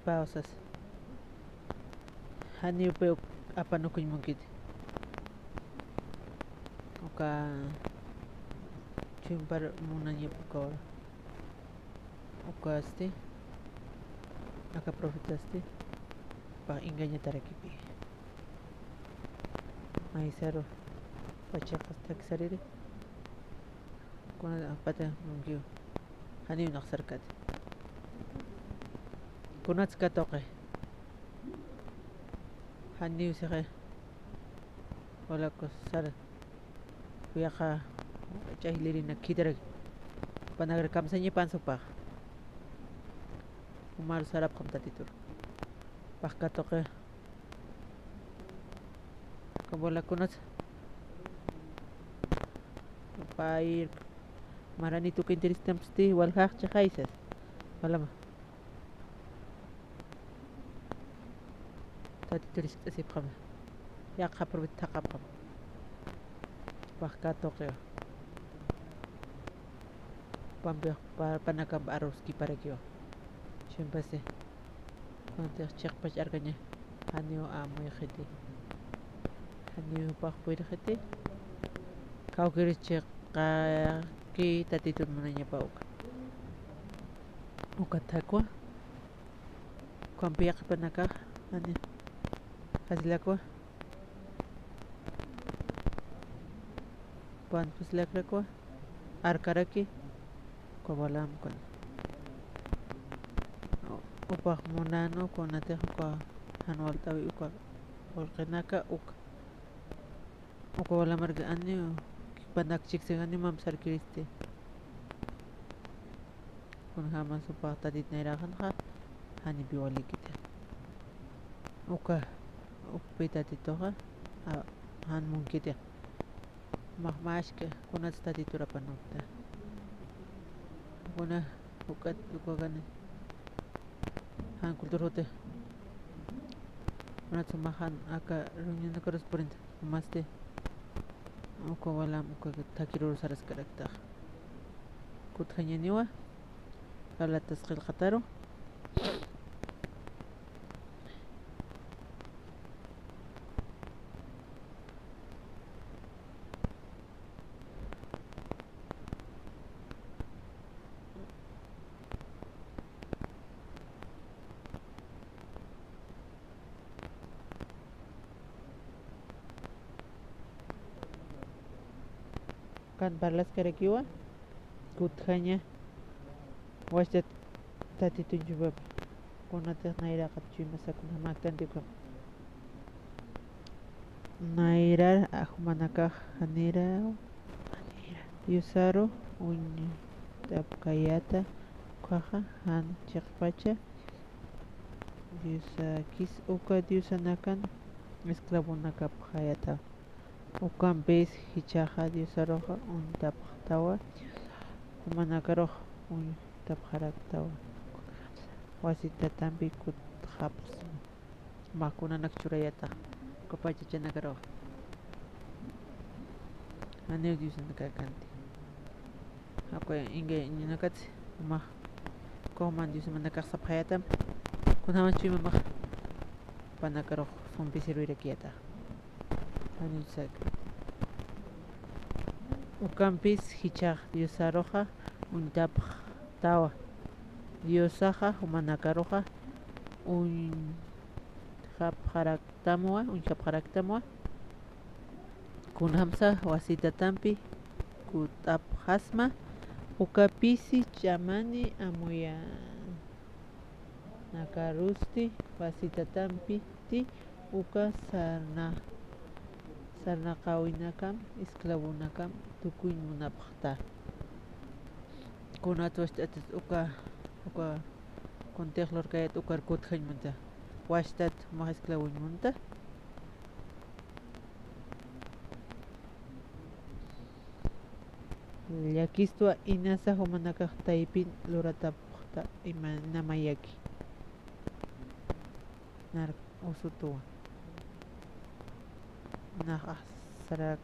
pausas hani upe apa nukuñ mungkit oka chimpar munanya pukor oka aka profitaste pa inganya tarakipi maisero pachakas taksarire kuna apata mungkiu hani unaksarkat kunats katoke hani usike wala ko sar Kuyaqa chaylirina kidrag panagra kamsañi pansupaq umaru sarapqam tatitur paqkatoqa kabolakunata pair maranito que interestamsti walhaqcha haysas walama tatituris asipqam yaqa probit taqapqam paqkatoqa pampiq panakam arroz kiparakio chimpase antes chiqpach argaña hanio amoy khiti hanio paq puir khiti kawkiri chiqqa ki tatitun mananya pauka uka takwa kwampiaq panaka hani hasilakwa pan puslakrakwa arkaraki kwabalam kon upaq munano konate uka hanwal tawi uka orqinaka uka walamarga anio panak chiksegani mam sarkiriste kun haman supa tadit nairakan ha hani biwali kita uka upita titoha han mungkita mahmashka kunat taditura panukta kuna ukat ukagani han kulturote kunat sumahan aka reunión correspondiente maste uka walam uka takirur saras karakta kuthanyaniwa ala tasqil qataro kan balas karakiwa kuthanya wajat tati tunjubab kunatih naira katchui masakun hamaktan dikam naira ahmanaka hanira yusaro uny tapkayata kaha han chiqpacha yusakis uka diusanakan esclavunaka hayata ukan bes hichaja diusaroja un taptawa manakaroja un tapjaraktawa wasita tambi kut haps makuna nakchurayata kopacha chanakaro aneu diusanaka kanti ako inge nyinakat ma koman diusanaka saphayatam kunaman chui mama panakaro fompisiruira kiata anusak ukampis hichaj diosaroja un taptawa diosaja humanakaroja un japjaraktamua kunhamsa wasita tampi kutapjasma ukapisi chamani amuya nakarusti wasita tampi ti uka sarna qawinakam esclavunakam tukuy munapaqta kunatos atis uka contejlor kayat ukar kuthaymanta washtat ma esclavunmunta yakistua inasa humanaka taypin luratapaqta ima namayaki nar usutua nah sarak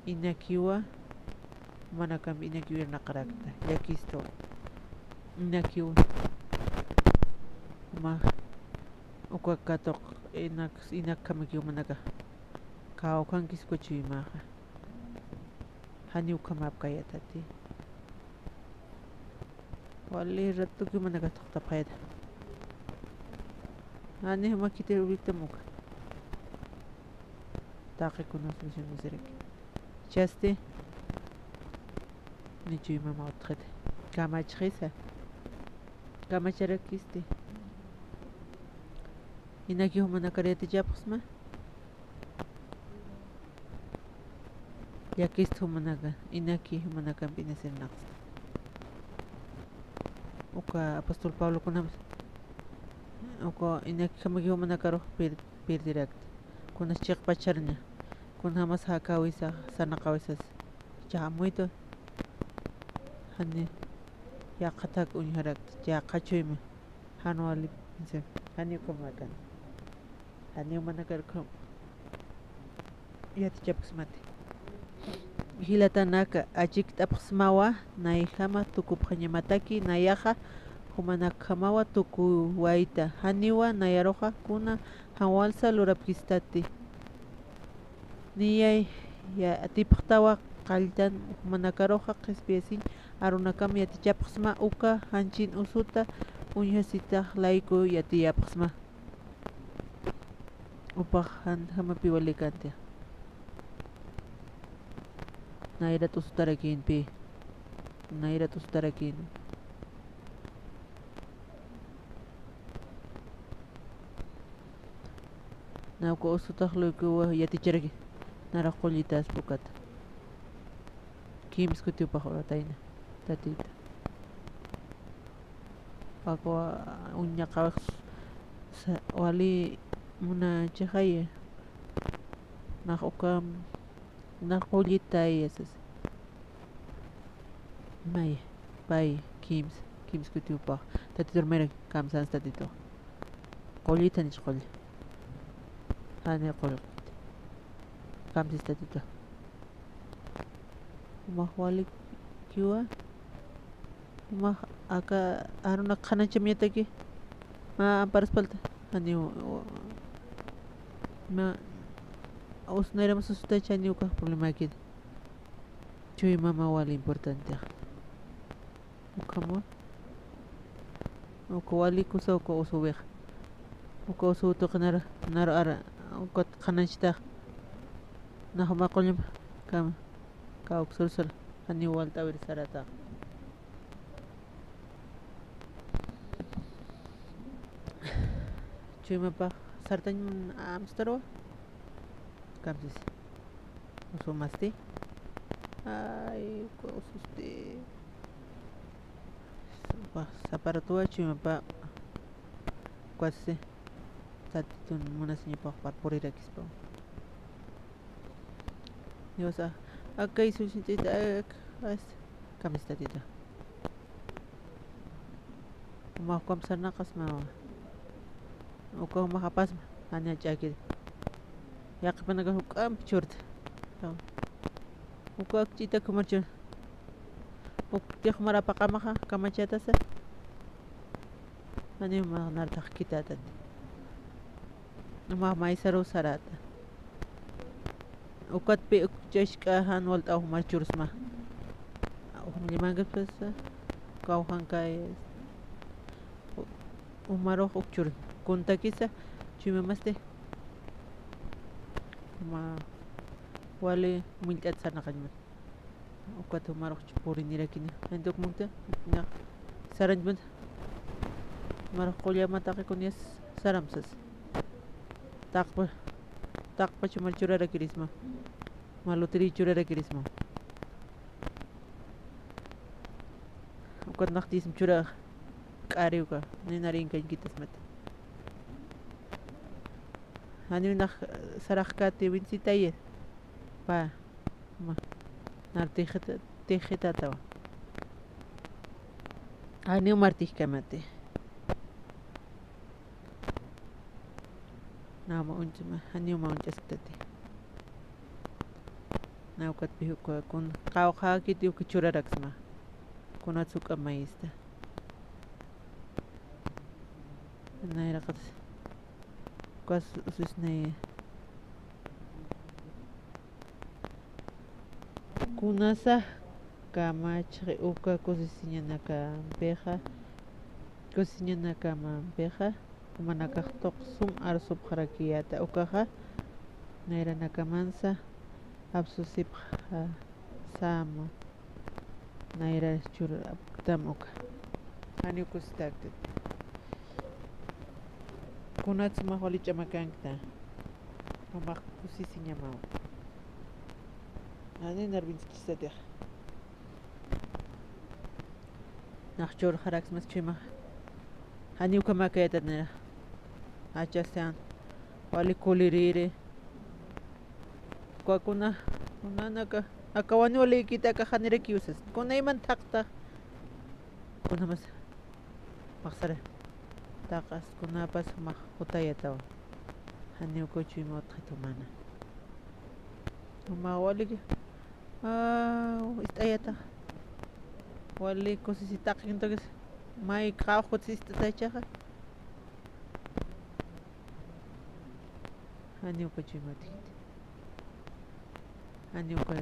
inakiwa manakam inakiwa nakarakta yakisto inakiwa ma uka katok inakamakiwa manaka kao kan kisko chuimaha hani ukamap kayatati wali ratu ki manaka tokta payda hani makite ubitamuka Taki conocido miserek. Chaste. Ni chui mama otret. Kamachrisa. Kamacharakiste. Inaki humana karete japsma. yakist humanaga inaki humanaga pineser naqs uka apostol Pablo kunamas uka inaki kamagi humanakaro direct kunas chiq pacharnya kunamas hakawisa sanaqawisas chamuito hani ya qatak unharak ya qachuyma hanwali inse hani kumakan hani humanakar kum yati chapsmati hilatanaka achik tapsmawa naihama tukuphañamataki nayaja humanakamawa tuku waita haniwa nayaroja kuna hawalsa lurapkistati niyay ya atipaqtawa qaltan humanakaroja qespiasin arunakam yatichapsma uka hanchin usuta uñhasita layku yatiyapsma upaq hamapi walikante nairat usutarakin pi nairat usutarakin nauko usutaqluyku yaticharaki nara qullitas pukata kims kutiupaq uratayna tatita aqua uñaqawaq wali muna chaqaya naq ukam naqullitay esas may pay kims kutiupaq tatiturmera kamsans tatito qullita nish qull hani qull kamsis tatito mahwali kiwa mah aka aruna qhanachamyataki ma amparaspalta hani ma usnayramas usutachani uka problema kid chuy mama wali importante ukamo uka wali kusa uka usuweq uka usutuq nara ara uka qhanachta nahma qullim kama ka uksursal hani walta wir sarata chuy mapa sartañ amstaro kamsis usumasti ay ususte saparatua chuy mapa kuatse tatitun munasiña pa parpurirakispa yosa akay susintita kamis tatita umaqam sarnaqas mawa uka umaqapasma hani achakid yaqpanaga hukam churta uka akchita kumarchur uktiq marapaqamaqa kamachatasa hani umaq nartaq kitatat umaq maysaru sarata ukatpi ukchashka hanwal t'aw marchurusma limangaspasa kawhankay umaroq ukchur kuntakisa chimamaste ma wali multat sarnaqallman ukata umaroq chupurinirakini antuk mukta na saranjman maroq qullamataqikunias saramsas taqpa chumar churarakirisma malutiri churarakirisma ukat naqtism chura q'ariwka ninarinkañkitas mati hani naq saraq kati winsitaya pa ma nar tijitatawa hani umartijkamati nama unchma hani uma unchaskatati naukat pihukwa kun qawqa kiti ukichuraraksma kunatsuka maista nayraqat kwas ususnaya kunasa kamachri uka kusisiñanaka mampeja manakaqtuq sum arsub harakiyata ukaqa nayranakamansa absusipqa sama nayra chura aptamuka hani kustaktit kunats maholichamakanqta mamaq kusisiñamaw Ani nervinski setih. Nachjor harax mas chima. Ani ukama kayat nera. Achasan. Wali kulirire. Kwa kuna naka akawani wali kita ka hanire kiusas. Kuna iman takta. Kuna mas maksare. Takas kuna pas mak utayataw. Hani uko chima utkatumana. Uma wali istayata. Wali kosisitak entonces may kauhot sistatachaha. Hani uko chima utkit. Hani uko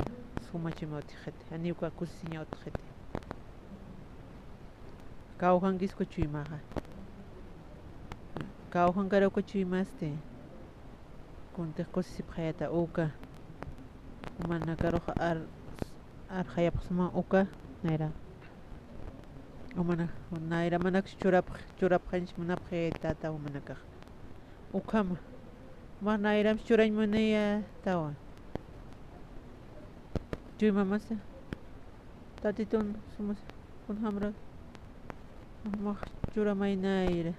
suma chima utkit. Hani uko kosisinya utkit. Kauhan gis ko chima ha. Kauhan karo ko chima este. Kunte kosisip hayata uka. Umana karo ar hayap sama uka naira. Umana naira manak churap khanch manap hayata ta umana ka. Ukama. Ma naira churañ manaya tawa. Tuy mamasa. Tatitun sumas kun hamra. Ma chura may naira.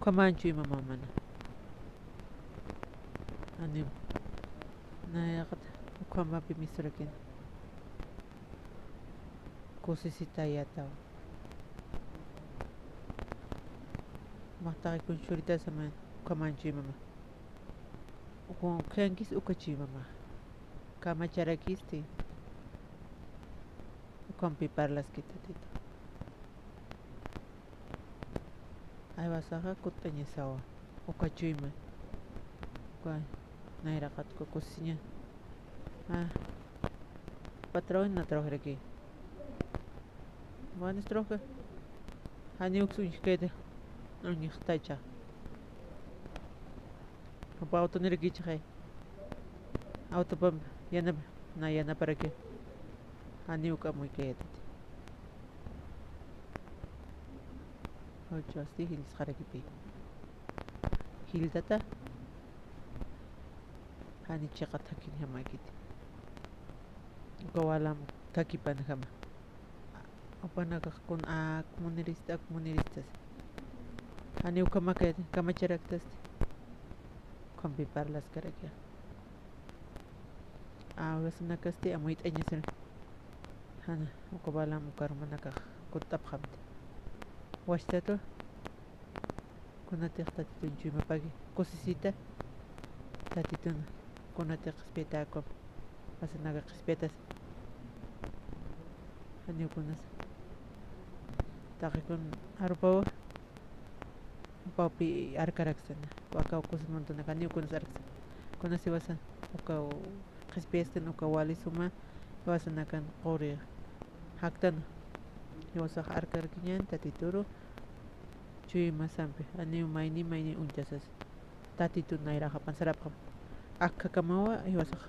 Kaman tuy mama mana. Anim. Nayakat ukama pimisrakin. Kosisita yataw. Mataki kun shurita sama kaman tuy mama. Ukon kankis ukachi mama. Kama charakisti. Ukon piparlas kita tito. Ay wasaha kutanya sawa. Ukachi mama. Kwa nairakat ko kusinya. Patrón na trabajar aquí. Van a trabajar. Hani uksun şikayete. Onu yıktaça. Apa auto nere geçecek. Auto pam yana para que. Hani uka muy kayete. Ocho asti hilis harakipi. Hildata. Hani chiqa takin hamakit. Kawalam takipan hama. Apana kun comunistas. Hani ukama kamacharaktas. Compipar las carakia. Wasna kasti amuit anyasir. Hana ukawalam ukarmanaka kutap hamte. Washtato. Kuna tatitun chuma pagi. Kosisita. Tatitun. Kuna respeta kom. Wasna respetas. Hani ukunas. Takikun arupaw. Papi arkaraksana. Waka ukus montona hani ukunas arksan. Kuna si wasan. Uka respetan uka wali suma. Wasan akan qori. Haktan. Yosak arkarkinyan tatituru. Cuy masampe. Hani maini unjasas. Tatitun naira kapan sarap kam. Akka kamawa yosak